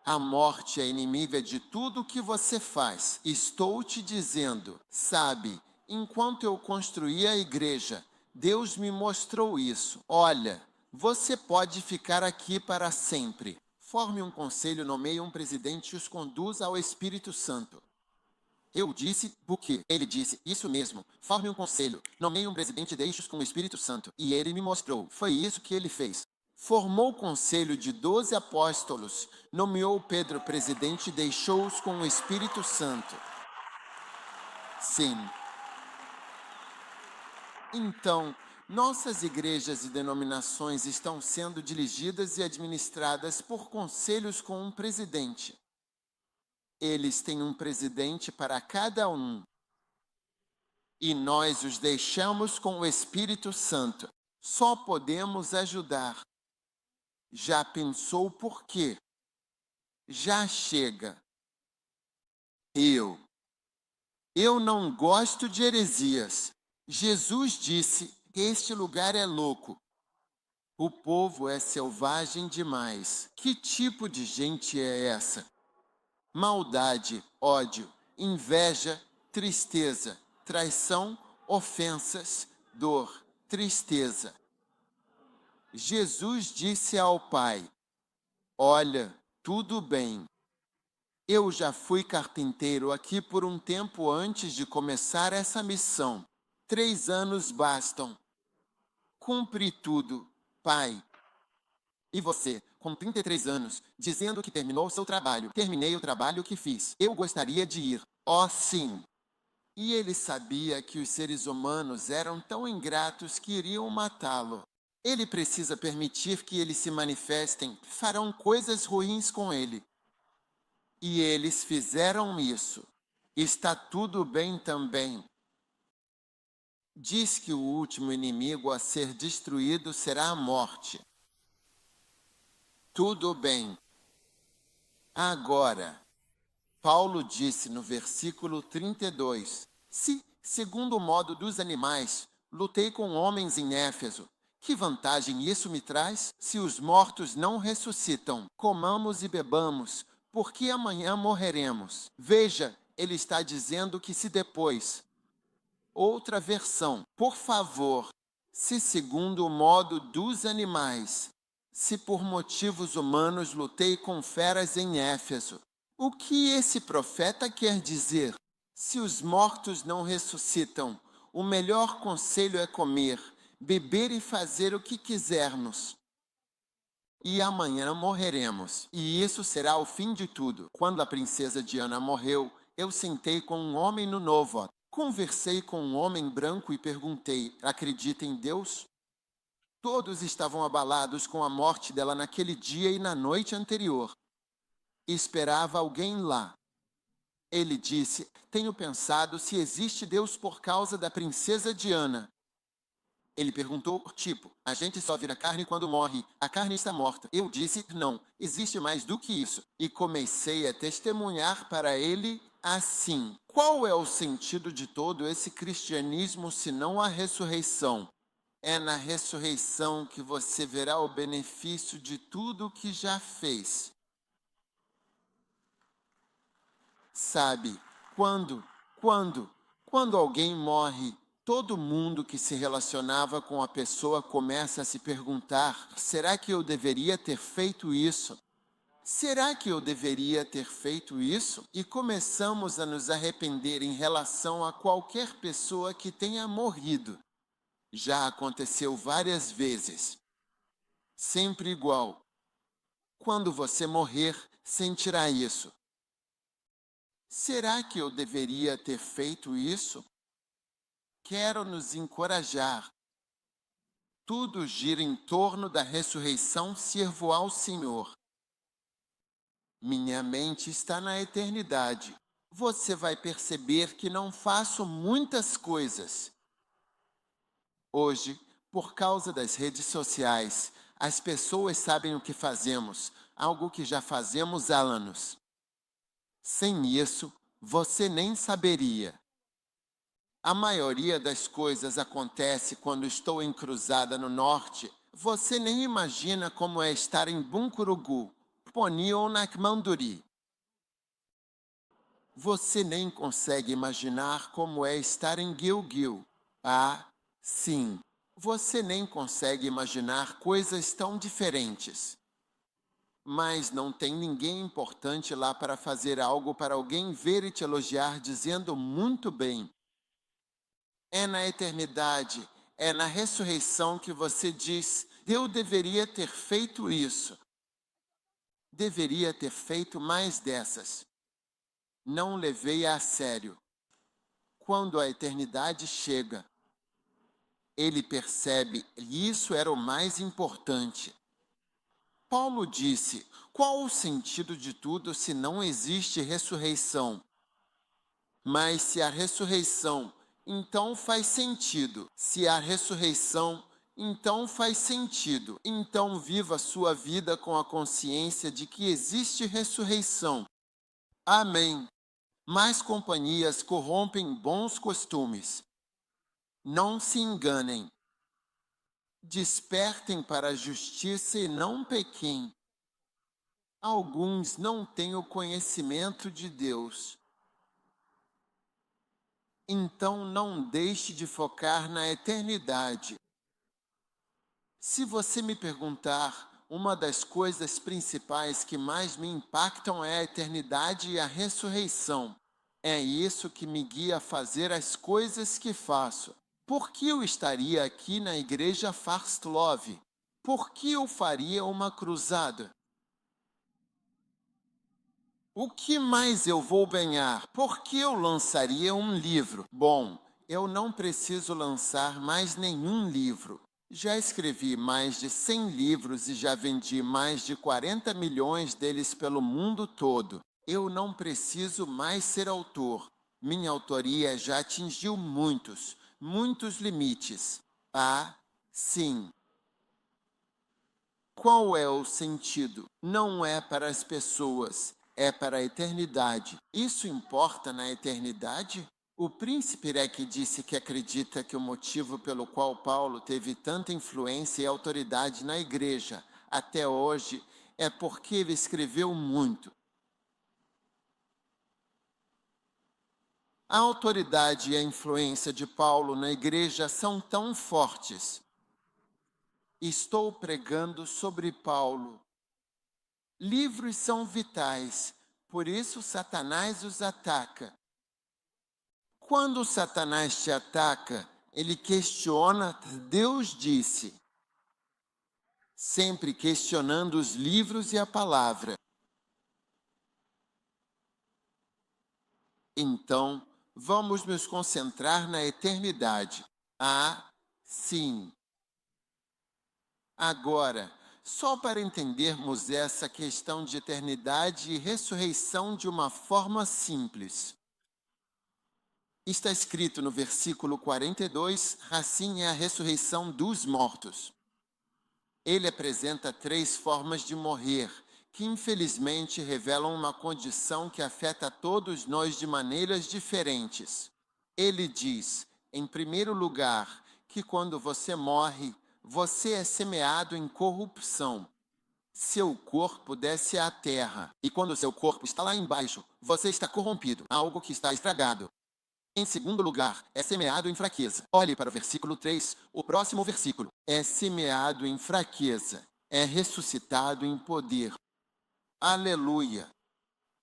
A morte é inimiga de tudo o que você faz. Estou te dizendo, sabe, enquanto eu construía a igreja, Deus me mostrou isso. Olha, você pode ficar aqui para sempre. Forme um conselho, nomeie um presidente e os conduza ao Espírito Santo. Eu disse, porque ele disse, isso mesmo, forme um conselho, nomeie um presidente e deixe-os com o Espírito Santo. E ele me mostrou, foi isso que ele fez. Formou o conselho de 12 apóstolos, nomeou Pedro presidente e deixou-os com o Espírito Santo. Sim. Então, nossas igrejas e denominações estão sendo dirigidas e administradas por conselhos com um presidente. Eles têm um presidente para cada um. E nós os deixamos com o Espírito Santo. Só podemos ajudar. Já pensou por quê? Já chega. Eu não gosto de heresias. Jesus disse, este lugar é louco. O povo é selvagem demais. Que tipo de gente é essa? Maldade, ódio, inveja, tristeza, traição, ofensas, dor, tristeza. Jesus disse ao Pai, olha, tudo bem. Eu já fui carpinteiro aqui por um tempo antes de começar essa missão. 3 anos bastam. Cumpri tudo, Pai. E você, com 33 anos, dizendo que terminou seu trabalho. Terminei o trabalho que fiz. Eu gostaria de ir. Oh, sim. E ele sabia que os seres humanos eram tão ingratos que iriam matá-lo. Ele precisa permitir que eles se manifestem. Farão coisas ruins com ele. E eles fizeram isso. Está tudo bem também. Diz que o último inimigo a ser destruído será a morte. Tudo bem. Agora, Paulo disse no versículo 32, se, segundo o modo dos animais, lutei com homens em Éfeso, que vantagem isso me traz? Se os mortos não ressuscitam, comamos e bebamos, porque amanhã morreremos. Veja, ele está dizendo que se depois. Outra versão, por favor, se segundo o modo dos animais, se por motivos humanos lutei com feras em Éfeso. O que esse profeta quer dizer? Se os mortos não ressuscitam, o melhor conselho é comer, beber e fazer o que quisermos. E amanhã morreremos, e isso será o fim de tudo. Quando a princesa Diana morreu, eu sentei com um homem no Novo. Conversei com um homem branco e perguntei, acredita em Deus? Todos estavam abalados com a morte dela naquele dia e na noite anterior. Esperava alguém lá. Ele disse: tenho pensado se existe Deus por causa da princesa Diana. Ele perguntou, tipo, a gente só vira carne quando morre, a carne está morta. Eu disse, não, existe mais do que isso. E comecei a testemunhar para ele assim. Qual é o sentido de todo esse cristianismo senão a ressurreição? É na ressurreição que você verá o benefício de tudo o que já fez. Sabe, quando alguém morre, todo mundo que se relacionava com a pessoa começa a se perguntar: será que eu deveria ter feito isso? Será que eu deveria ter feito isso? E começamos a nos arrepender em relação a qualquer pessoa que tenha morrido. Já aconteceu várias vezes. Sempre igual. Quando você morrer, sentirá isso. Será que eu deveria ter feito isso? Quero nos encorajar. Tudo gira em torno da ressurreição servo ao Senhor. Minha mente está na eternidade. Você vai perceber que não faço muitas coisas. Hoje, por causa das redes sociais, as pessoas sabem o que fazemos, algo que já fazemos há anos. Sem isso, você nem saberia. A maioria das coisas acontece quando estou em Cruzada no Norte. Você nem imagina como é estar em Bunkurugu, Poni ou Nakmanduri. Você nem consegue imaginar como é estar em Gilgil. Ah, sim, você nem consegue imaginar coisas tão diferentes. Mas não tem ninguém importante lá para fazer algo para alguém ver e te elogiar dizendo muito bem. É na eternidade, é na ressurreição que você diz: eu deveria ter feito isso. Deveria ter feito mais dessas. Não levei a sério. Quando a eternidade chega, ele percebe, e isso era o mais importante. Paulo disse: qual o sentido de tudo se não existe ressurreição? Mas se a ressurreição, então faz sentido. Se há ressurreição, então faz sentido. Então viva a sua vida com a consciência de que existe ressurreição. Amém. Más companhias corrompem bons costumes. Não se enganem. Despertem para a justiça e não pequem. Alguns não têm o conhecimento de Deus. Então não deixe de focar na eternidade. Se você me perguntar, uma das coisas principais que mais me impactam é a eternidade e a ressurreição. É isso que me guia a fazer as coisas que faço. Por que eu estaria aqui na igreja Fast Love? Por que eu faria uma cruzada? O que mais eu vou ganhar? Por que eu lançaria um livro? Bom, eu não preciso lançar mais nenhum livro. Já escrevi mais de 100 livros e já vendi mais de 40 milhões deles pelo mundo todo. Eu não preciso mais ser autor. Minha autoria já atingiu muitos limites. Ah, sim. Qual é o sentido? Não é para as pessoas, é para a eternidade. Isso importa na eternidade? O príncipe Rek disse que acredita que o motivo pelo qual Paulo teve tanta influência e autoridade na igreja até hoje é porque ele escreveu muito. A autoridade e a influência de Paulo na igreja são tão fortes. Estou pregando sobre Paulo. Livros são vitais, por isso Satanás os ataca. Quando Satanás te ataca, ele questiona, Deus disse, sempre questionando os livros e a palavra. Então, vamos nos concentrar na eternidade. Ah, sim. Agora, só para entendermos essa questão de eternidade e ressurreição de uma forma simples. Está escrito no versículo 42, assim é a ressurreição dos mortos. Ele apresenta 3 formas de morrer, que infelizmente revelam uma condição que afeta a todos nós de maneiras diferentes. Ele diz, em primeiro lugar, que quando você morre, você é semeado em corrupção. Seu corpo desce à terra, e quando seu corpo está lá embaixo, você está corrompido, algo que está estragado. Em segundo lugar, é semeado em fraqueza. Olhe para o versículo 3, o próximo versículo. É semeado em fraqueza, é ressuscitado em poder. Aleluia!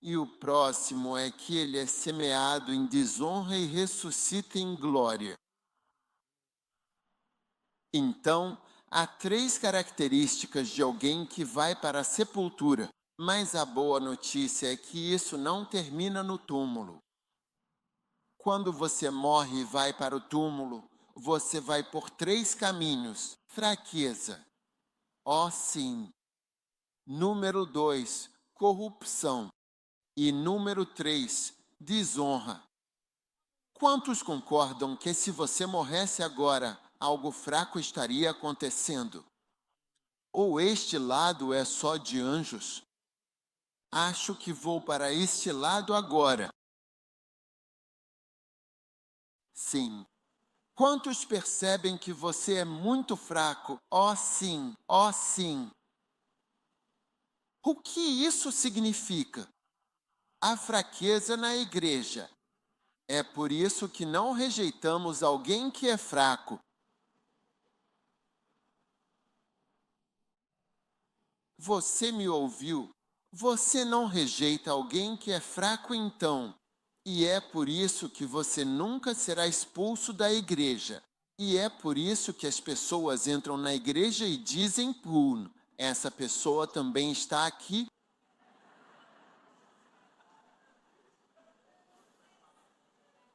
E o próximo é que ele é semeado em desonra e ressuscita em glória. Então, há 3 características de alguém que vai para a sepultura. Mas a boa notícia é que isso não termina no túmulo. Quando você morre e vai para o túmulo, você vai por 3 caminhos. Fraqueza. Ó sim. Número 2, corrupção. E número 3, desonra. Quantos concordam que se você morresse agora, algo fraco estaria acontecendo? Ou este lado é só de anjos? Acho que vou para este lado agora. Sim. Quantos percebem que você é muito fraco? Oh, sim, oh, sim. O que isso significa? A fraqueza na igreja. É por isso que não rejeitamos alguém que é fraco. Você me ouviu? Você não rejeita alguém que é fraco então. E é por isso que você nunca será expulso da igreja. E é por isso que as pessoas entram na igreja e dizem, essa pessoa também está aqui.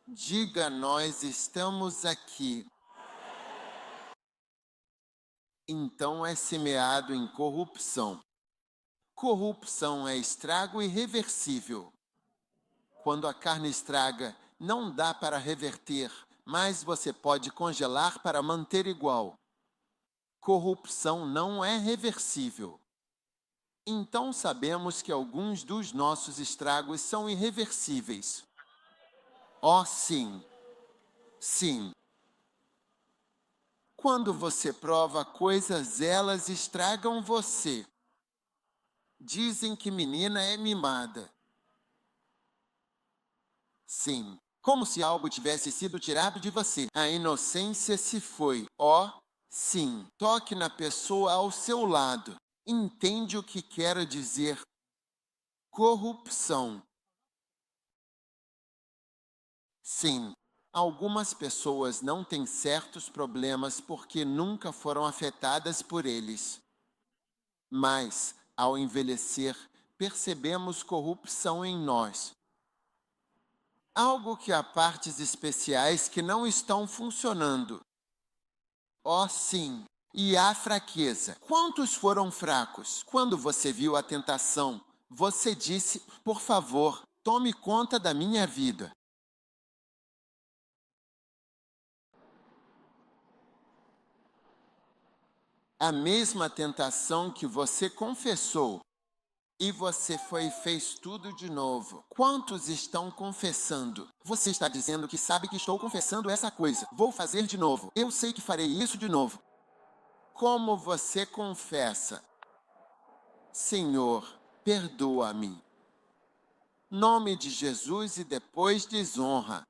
Diga, nós estamos aqui. Então é semeado em corrupção. Corrupção é estrago irreversível. Quando a carne estraga, não dá para reverter, mas você pode congelar para manter igual. Corrupção não é reversível. Então sabemos que alguns dos nossos estragos são irreversíveis. Oh, sim. Sim. Quando você prova coisas, elas estragam você. Dizem que menina é mimada. Sim. Como se algo tivesse sido tirado de você. A inocência se foi. Oh, sim. Toque na pessoa ao seu lado. Entende o que quero dizer? Corrupção. Sim. Algumas pessoas não têm certos problemas porque nunca foram afetadas por eles. Mas, ao envelhecer, percebemos corrupção em nós. Algo que há partes especiais que não estão funcionando. Oh, sim, e há fraqueza. Quantos foram fracos? Quando você viu a tentação, você disse, por favor, tome conta da minha vida. A mesma tentação que você confessou, e você foi e fez tudo de novo. Quantos estão confessando? Você está dizendo que sabe que estou confessando essa coisa. Vou fazer de novo. Eu sei que farei isso de novo. Como você confessa? Senhor, perdoa-me. Nome de Jesus e depois desonra.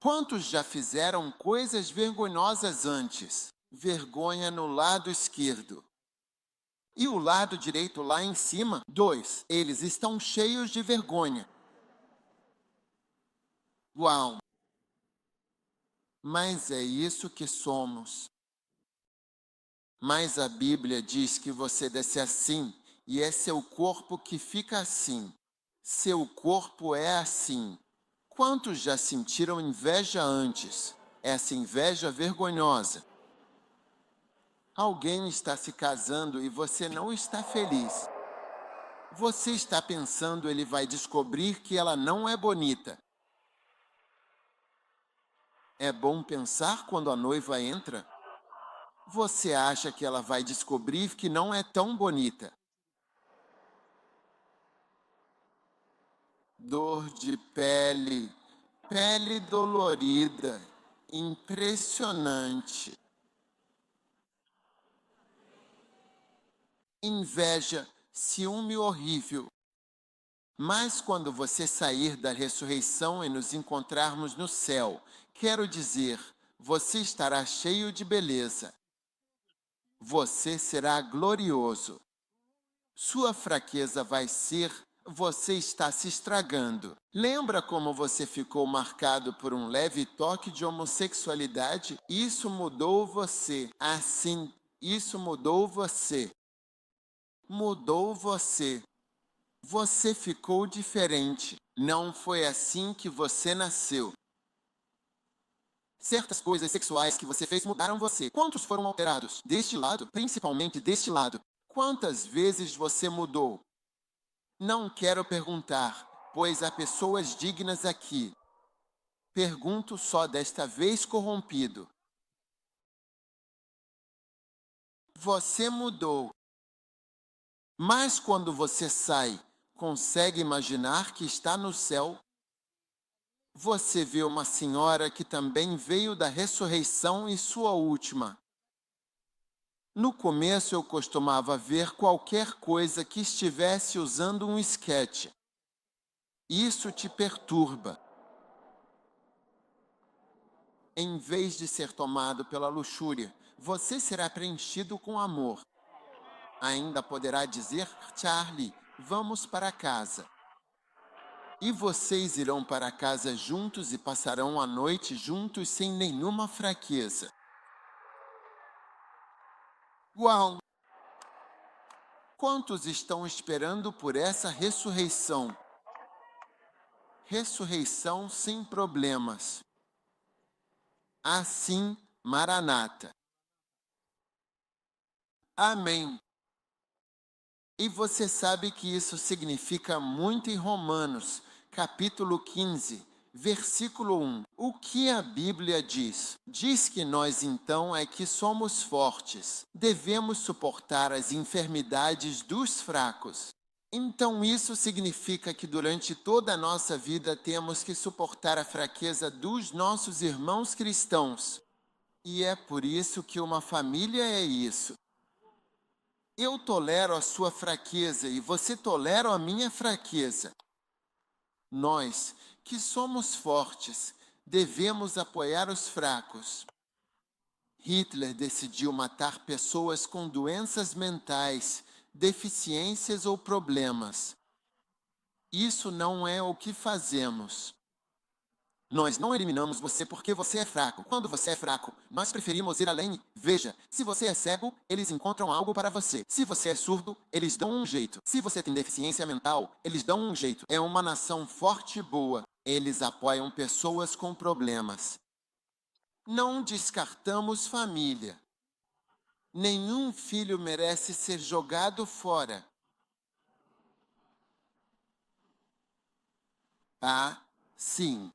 Quantos já fizeram coisas vergonhosas antes? Vergonha no lado esquerdo. E o lado direito lá em cima, 2. Eles estão cheios de vergonha. Uau! Mas é isso que somos. Mas a Bíblia diz que você desce assim, e é seu corpo que fica assim. Seu corpo é assim. Quantos já sentiram inveja antes? Essa inveja vergonhosa. Alguém está se casando e você não está feliz. Você está pensando ele vai descobrir que ela não é bonita. É bom pensar quando a noiva entra? Você acha que ela vai descobrir que não é tão bonita? Dor de pele, pele dolorida, impressionante. Inveja, ciúme horrível. Mas quando você sair da ressurreição e nos encontrarmos no céu, quero dizer, você estará cheio de beleza. Você será glorioso. Sua fraqueza vai ser, você está se estragando. Lembra como você ficou marcado por um leve toque de homossexualidade? Isso mudou você. Assim, isso mudou você. Mudou você. Você ficou diferente. Não foi assim que você nasceu. Certas coisas sexuais que você fez mudaram você. Quantos foram alterados? Deste lado, principalmente deste lado. Quantas vezes você mudou? Não quero perguntar, pois há pessoas dignas aqui. Pergunto só desta vez corrompido. Você mudou. Mas quando você sai, consegue imaginar que está no céu? Você vê uma senhora que também veio da ressurreição e sua última. No começo eu costumava ver qualquer coisa que estivesse usando um esquete. Isso te perturba. Em vez de ser tomado pela luxúria, você será preenchido com amor. Ainda poderá dizer, Charlie, vamos para casa. E vocês irão para casa juntos e passarão a noite juntos sem nenhuma fraqueza. Uau! Quantos estão esperando por essa ressurreição? Ressurreição sem problemas. Assim, Maranata. Amém. E você sabe que isso significa muito em Romanos, capítulo 15, versículo 1. O que a Bíblia diz? Diz que nós então é que somos fortes. Devemos suportar as enfermidades dos fracos. Então isso significa que durante toda a nossa vida temos que suportar a fraqueza dos nossos irmãos cristãos. E é por isso que uma família é isso. Eu tolero a sua fraqueza e você tolera a minha fraqueza. Nós, que somos fortes, devemos apoiar os fracos. Hitler decidiu matar pessoas com doenças mentais, deficiências ou problemas. Isso não é o que fazemos. Nós não eliminamos você porque você é fraco. Quando você é fraco, nós preferimos ir além. Veja, se você é cego, eles encontram algo para você. Se você é surdo, eles dão um jeito. Se você tem deficiência mental, eles dão um jeito. É uma nação forte e boa. Eles apoiam pessoas com problemas. Não descartamos família. Nenhum filho merece ser jogado fora. Ah, sim.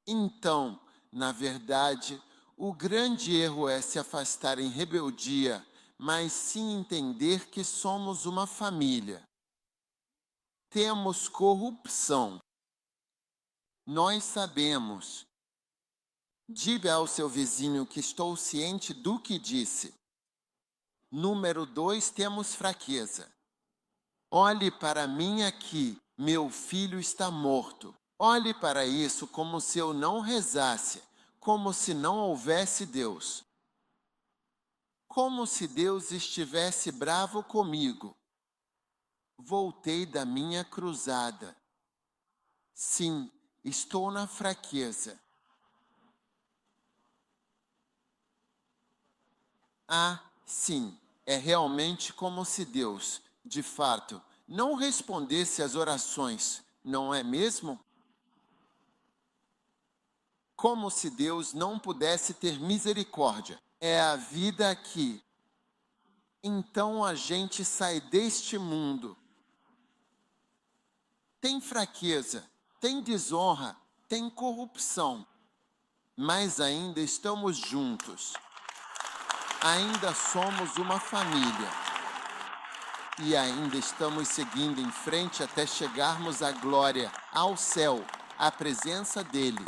Então, na verdade, o grande erro é se afastar em rebeldia, mas sim entender que somos uma família. Temos corrupção. Nós sabemos. Diga ao seu vizinho que estou ciente do que disse. Número 2, temos fraqueza. Olhe para mim aqui, meu filho está morto. Olhe para isso como se eu não rezasse, como se não houvesse Deus. Como se Deus estivesse bravo comigo. Voltei da minha cruzada. Sim, estou na fraqueza. Ah, sim, é realmente como se Deus, de fato, não respondesse às orações, não é mesmo? Como se Deus não pudesse ter misericórdia. é a vida aqui. Então a gente sai deste mundo. Tem fraqueza, tem desonra, tem corrupção, mas ainda estamos juntos. Ainda somos uma família. E ainda estamos seguindo em frente até chegarmos à glória, ao céu, à presença dele.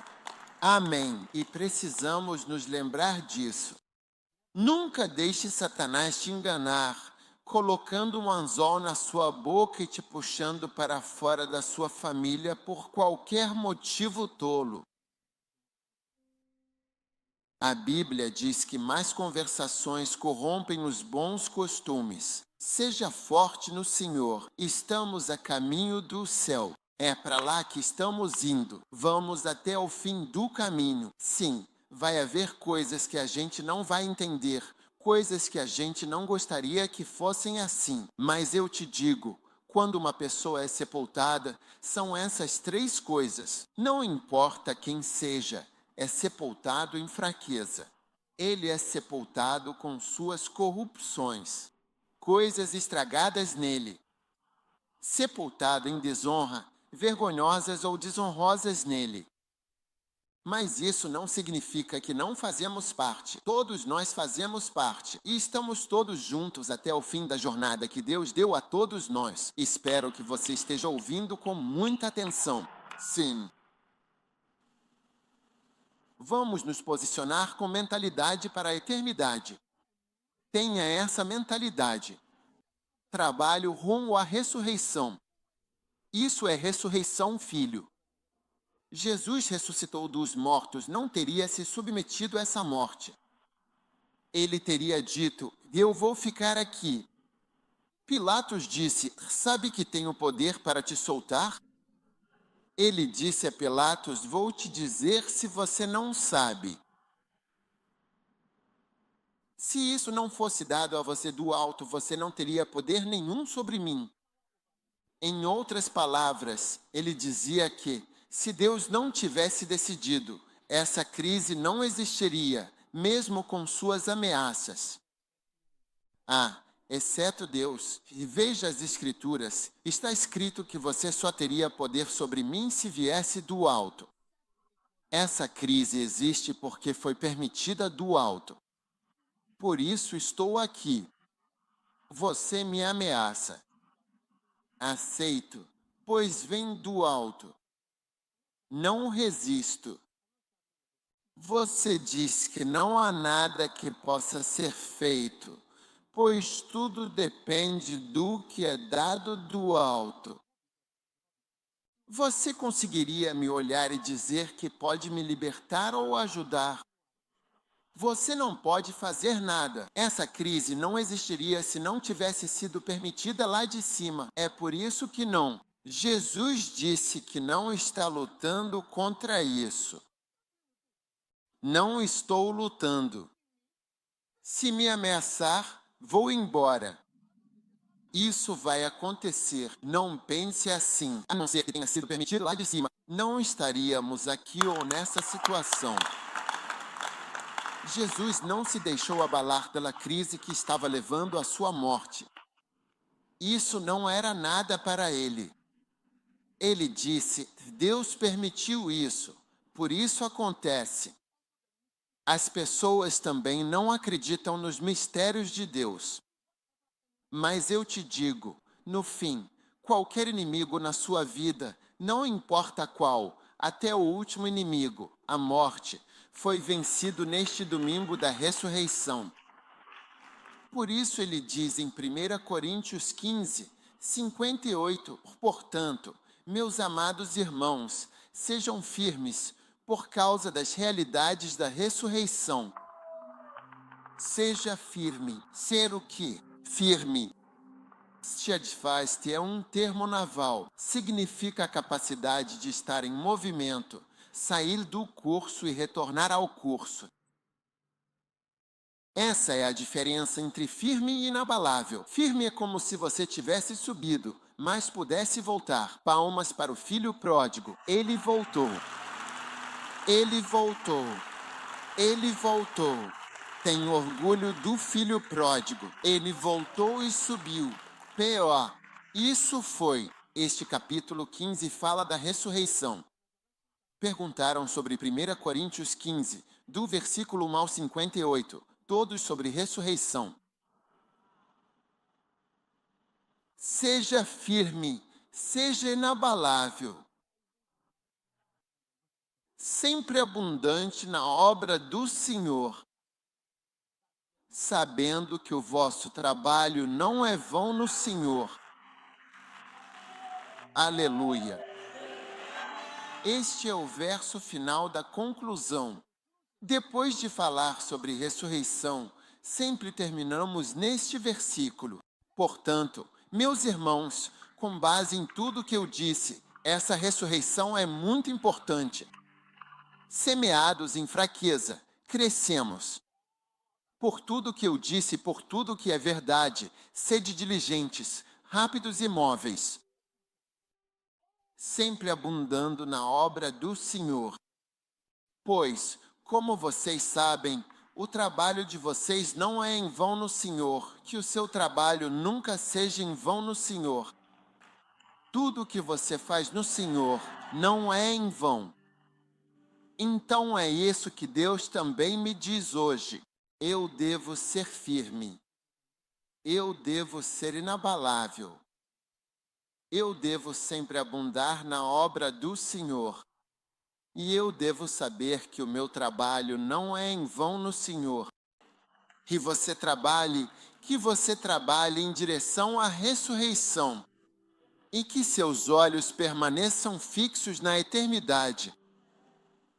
Amém. E precisamos nos lembrar disso. Nunca deixe Satanás te enganar, colocando um anzol na sua boca e te puxando para fora da sua família por qualquer motivo tolo. A Bíblia diz que más conversações corrompem os bons costumes. Seja forte no Senhor, estamos a caminho do céu. É para lá que estamos indo. Vamos até o fim do caminho. Sim, vai haver coisas que a gente não vai entender, coisas que a gente não gostaria que fossem assim. Mas eu te digo, quando uma pessoa é sepultada, são essas 3 coisas. Não importa quem seja, é sepultado em fraqueza. Ele é sepultado com suas corrupções, coisas estragadas nele. Sepultado em desonra, vergonhosas ou desonrosas nele. Mas isso não significa que não fazemos parte. Todos nós fazemos parte. E estamos todos juntos até o fim da jornada que Deus deu a todos nós. Espero que você esteja ouvindo com muita atenção. Sim. Vamos nos posicionar com mentalidade para a eternidade. Tenha essa mentalidade. Trabalho rumo à ressurreição. Isso é ressurreição, filho. Jesus ressuscitou dos mortos, não teria se submetido a essa morte. Ele teria dito, eu vou ficar aqui. Pilatos disse, sabe que tenho poder para te soltar? Ele disse a Pilatos, vou te dizer se você não sabe. Se isso não fosse dado a você do alto, você não teria poder nenhum sobre mim. Em outras palavras, ele dizia que, se Deus não tivesse decidido, essa crise não existiria, mesmo com suas ameaças. Exceto Deus, e veja as Escrituras, está escrito que você só teria poder sobre mim se viesse do alto. Essa crise existe porque foi permitida do alto. Por isso estou aqui. Você me ameaça. Aceito, pois vem do alto. Não resisto. Você diz que não há nada que possa ser feito, pois tudo depende do que é dado do alto. Você conseguiria me olhar e dizer que pode me libertar ou ajudar? Você não pode fazer nada. Essa crise não existiria se não tivesse sido permitida lá de cima. É por isso que não. Jesus disse que não está lutando contra isso. Não estou lutando. Se me ameaçar, vou embora. Isso vai acontecer. Não pense assim. A não ser que tenha sido permitido lá de cima. Não estaríamos aqui ou nessa situação. Jesus não se deixou abalar pela crise que estava levando à sua morte. Isso não era nada para ele. Ele disse, Deus permitiu isso, por isso acontece. As pessoas também não acreditam nos mistérios de Deus. Mas eu te digo, no fim, qualquer inimigo na sua vida, não importa qual, até o último inimigo, a morte, foi vencido neste domingo da ressurreição. Por isso ele diz em 1 Coríntios 15, 58, portanto, meus amados irmãos, sejam firmes por causa das realidades da ressurreição. Seja firme. Ser o quê? Firme. Steadfast é um termo naval. Significa a capacidade de estar em movimento, sair do curso e retornar ao curso. Essa é a diferença entre firme e inabalável. Firme é como se você tivesse subido, mas pudesse voltar. Palmas para o filho pródigo. Ele voltou. Ele voltou. Ele voltou. Tem orgulho do filho pródigo. Ele voltou e subiu. P.O. Isso foi. Este capítulo 15 fala da ressurreição. Perguntaram sobre 1 Coríntios 15, do versículo 1 ao 58, todos sobre ressurreição. Seja firme, seja inabalável, sempre abundante na obra do Senhor, sabendo que o vosso trabalho não é vão no Senhor. Aleluia! Este é o verso final da conclusão. Depois de falar sobre ressurreição, sempre terminamos neste versículo. Portanto, meus irmãos, com base em tudo que eu disse, essa ressurreição é muito importante. Semeados em fraqueza, crescemos. Por tudo que eu disse, por tudo que é verdade, sede diligentes, rápidos e móveis, sempre abundando na obra do Senhor. Pois, como vocês sabem, o trabalho de vocês não é em vão no Senhor, que o seu trabalho nunca seja em vão no Senhor. Tudo que você faz no Senhor não é em vão. Então é isso que Deus também me diz hoje. Eu devo ser firme. Eu devo ser inabalável. Eu devo sempre abundar na obra do Senhor. E eu devo saber que o meu trabalho não é em vão no Senhor. Que você trabalhe em direção à ressurreição. E que seus olhos permaneçam fixos na eternidade.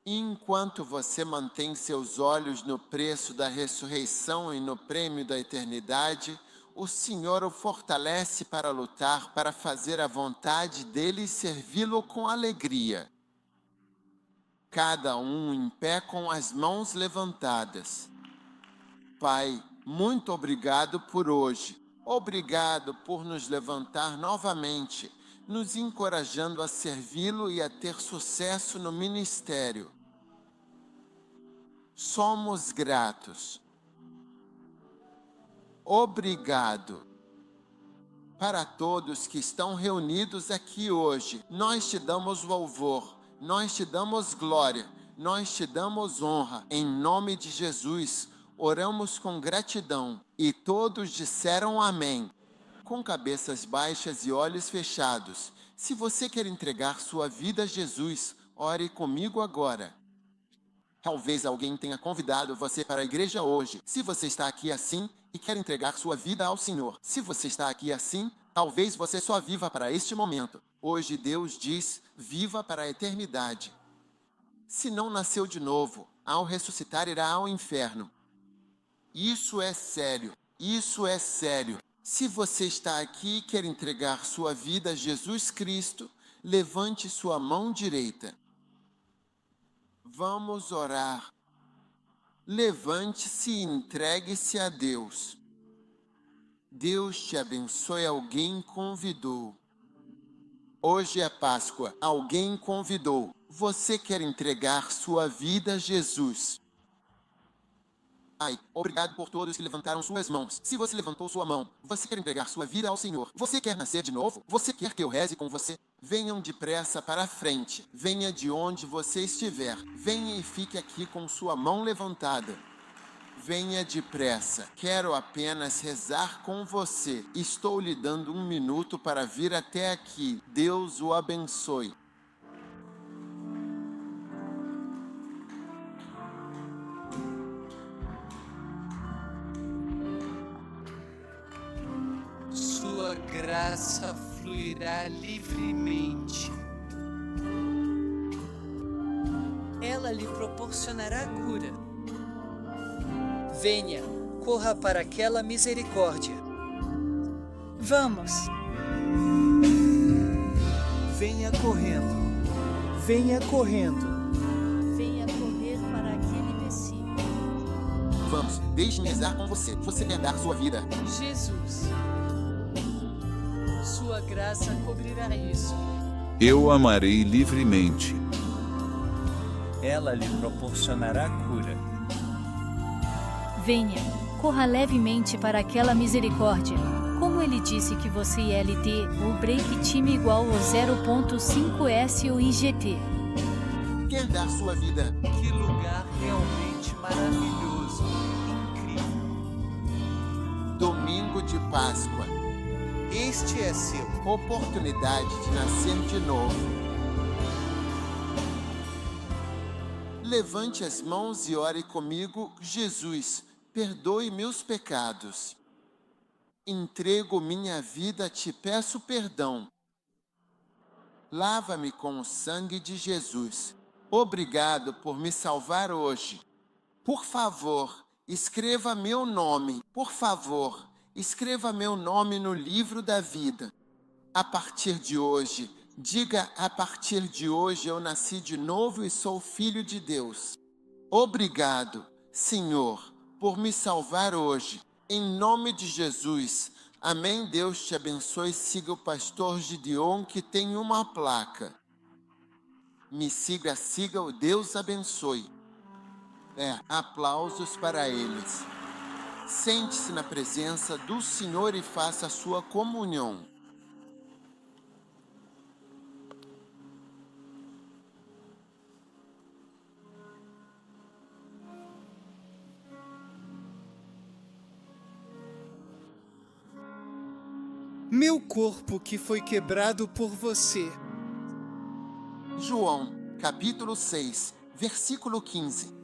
E enquanto você mantém seus olhos no preço da ressurreição e no prêmio da eternidade, o Senhor o fortalece para lutar, para fazer a vontade dele e servi-lo com alegria. Cada um em pé com as mãos levantadas. Pai, muito obrigado por hoje. Obrigado por nos levantar novamente, nos encorajando a servi-lo e a ter sucesso no ministério. Somos gratos. Obrigado. Para todos que estão reunidos aqui hoje, nós te damos louvor, nós te damos glória, nós te damos honra. Em nome de Jesus, oramos com gratidão. E todos disseram amém. Com cabeças baixas e olhos fechados, se você quer entregar sua vida a Jesus, ore comigo agora. Talvez alguém tenha convidado você para a igreja hoje. Se você está aqui assim e quer entregar sua vida ao Senhor. Se você está aqui assim, talvez você só viva para este momento. Hoje Deus diz, viva para a eternidade. Se não nasceu de novo, ao ressuscitar irá ao inferno. Isso é sério, isso é sério. Se você está aqui e quer entregar sua vida a Jesus Cristo, levante sua mão direita. Vamos orar. Levante-se e entregue-se a Deus. Deus te abençoe. Alguém convidou. Hoje é Páscoa. Alguém convidou. Você quer entregar sua vida a Jesus. Pai, obrigado por todos que levantaram suas mãos. Se você levantou sua mão, você quer entregar sua vida ao Senhor. Você quer nascer de novo? Você quer que eu reze com você? Venham depressa para a frente. Venha de onde você estiver. Venha e fique aqui com sua mão levantada. Venha depressa. Quero apenas rezar com você. Estou lhe dando 1 minuto para vir até aqui. Deus o abençoe. Sua graça fluirá livremente. Ela lhe proporcionará cura. Venha, corra para aquela misericórdia. Vamos. Venha correndo. Venha correndo. Venha correr para aquele versículo. Vamos, deixe-me rezar com você. Você quer dar sua vida. Jesus, sua graça cobrirá isso. Eu amarei livremente. Ela lhe proporcionará cura. Venha, corra levemente para aquela misericórdia. Como ele disse que você e LT, o break time igual ao 0.5S ou IGT. Quer dar sua vida? Que lugar realmente maravilhoso, incrível. Domingo de Páscoa. Este é seu. Oportunidade de nascer de novo. Levante as mãos e ore comigo. Jesus, perdoe meus pecados. Entrego minha vida, te peço perdão. Lava-me com o sangue de Jesus. Obrigado por me salvar hoje. Por favor, escreva meu nome. Por favor, escreva meu nome no livro da vida. A partir de hoje, diga: a partir de hoje eu nasci de novo e sou filho de Deus. Obrigado, Senhor, por me salvar hoje. Em nome de Jesus. Amém. Deus te abençoe. Siga o pastor Gideon, que tem uma placa. Me siga, o Deus abençoe. Aplausos para eles. Sente-se na presença do Senhor e faça a sua comunhão. Meu corpo que foi quebrado por você. João, capítulo 6, versículo 15.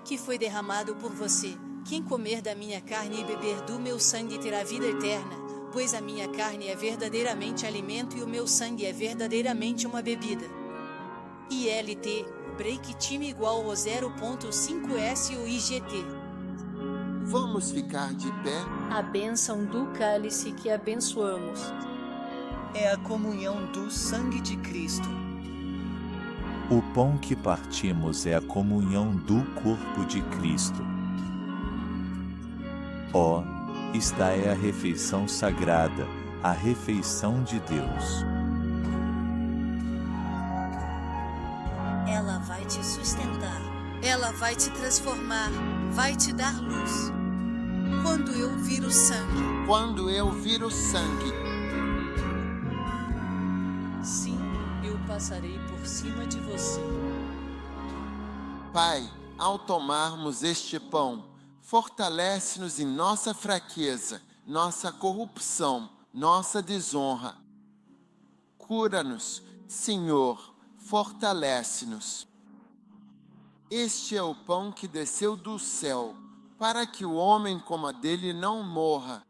Que foi derramado por você. Quem comer da minha carne e beber do meu sangue terá vida eterna, pois a minha carne é verdadeiramente alimento e o meu sangue é verdadeiramente uma bebida. ILT, break time igual ao 0.5S ou IGT. Vamos ficar de pé. A bênção do cálice que abençoamos. É a comunhão do sangue de Cristo. O pão que partimos é a comunhão do corpo de Cristo. Esta é a refeição sagrada, a refeição de Deus. Ela vai te sustentar. Ela vai te transformar. Vai te dar luz. Quando eu vir o sangue. Quando eu vir o sangue. Sim, eu passarei por cima de você. Pai, ao tomarmos este pão, fortalece-nos em nossa fraqueza, nossa corrupção, nossa desonra. Cura-nos, Senhor, fortalece-nos. Este é o pão que desceu do céu, para que o homem coma dele e não morra.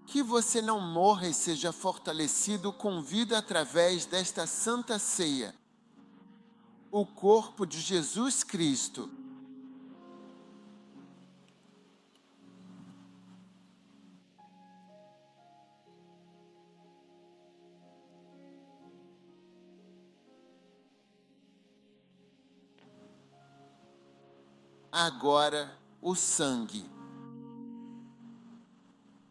Que você não morra e seja fortalecido com vida através desta santa ceia. O corpo de Jesus Cristo. Agora, o sangue.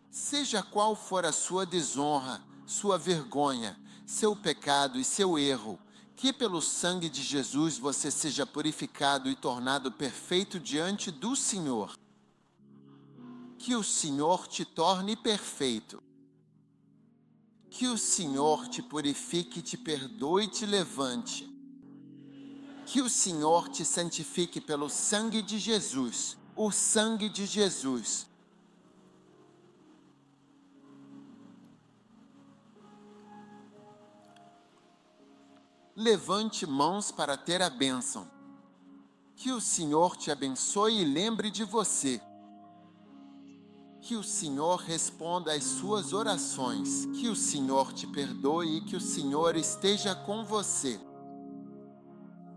Seja qual for a sua desonra, sua vergonha, seu pecado e seu erro, que pelo sangue de Jesus você seja purificado e tornado perfeito diante do Senhor. Que o Senhor te torne perfeito. Que o Senhor te purifique, te perdoe e te levante. Que o Senhor te santifique pelo sangue de Jesus, o sangue de Jesus. Levante mãos para ter a bênção. Que o Senhor te abençoe e lembre de você. Que o Senhor responda às suas orações. Que o Senhor te perdoe e que o Senhor esteja com você.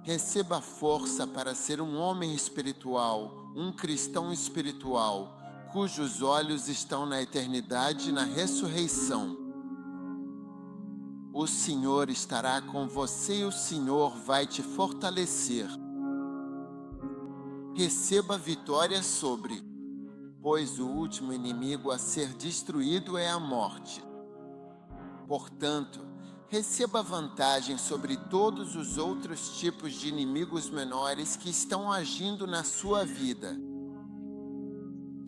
Receba força para ser um homem espiritual, um cristão espiritual, cujos olhos estão na eternidade e na ressurreição. O Senhor estará com você e o Senhor vai te fortalecer. Receba vitória sobre, pois o último inimigo a ser destruído é a morte. Portanto, receba vantagem sobre todos os outros tipos de inimigos menores que estão agindo na sua vida.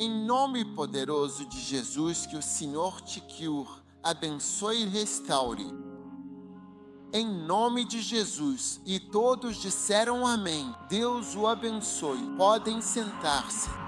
Em nome poderoso de Jesus, que o Senhor te cure, abençoe e restaure. Em nome de Jesus, e todos disseram amém. Deus o abençoe. Podem sentar-se.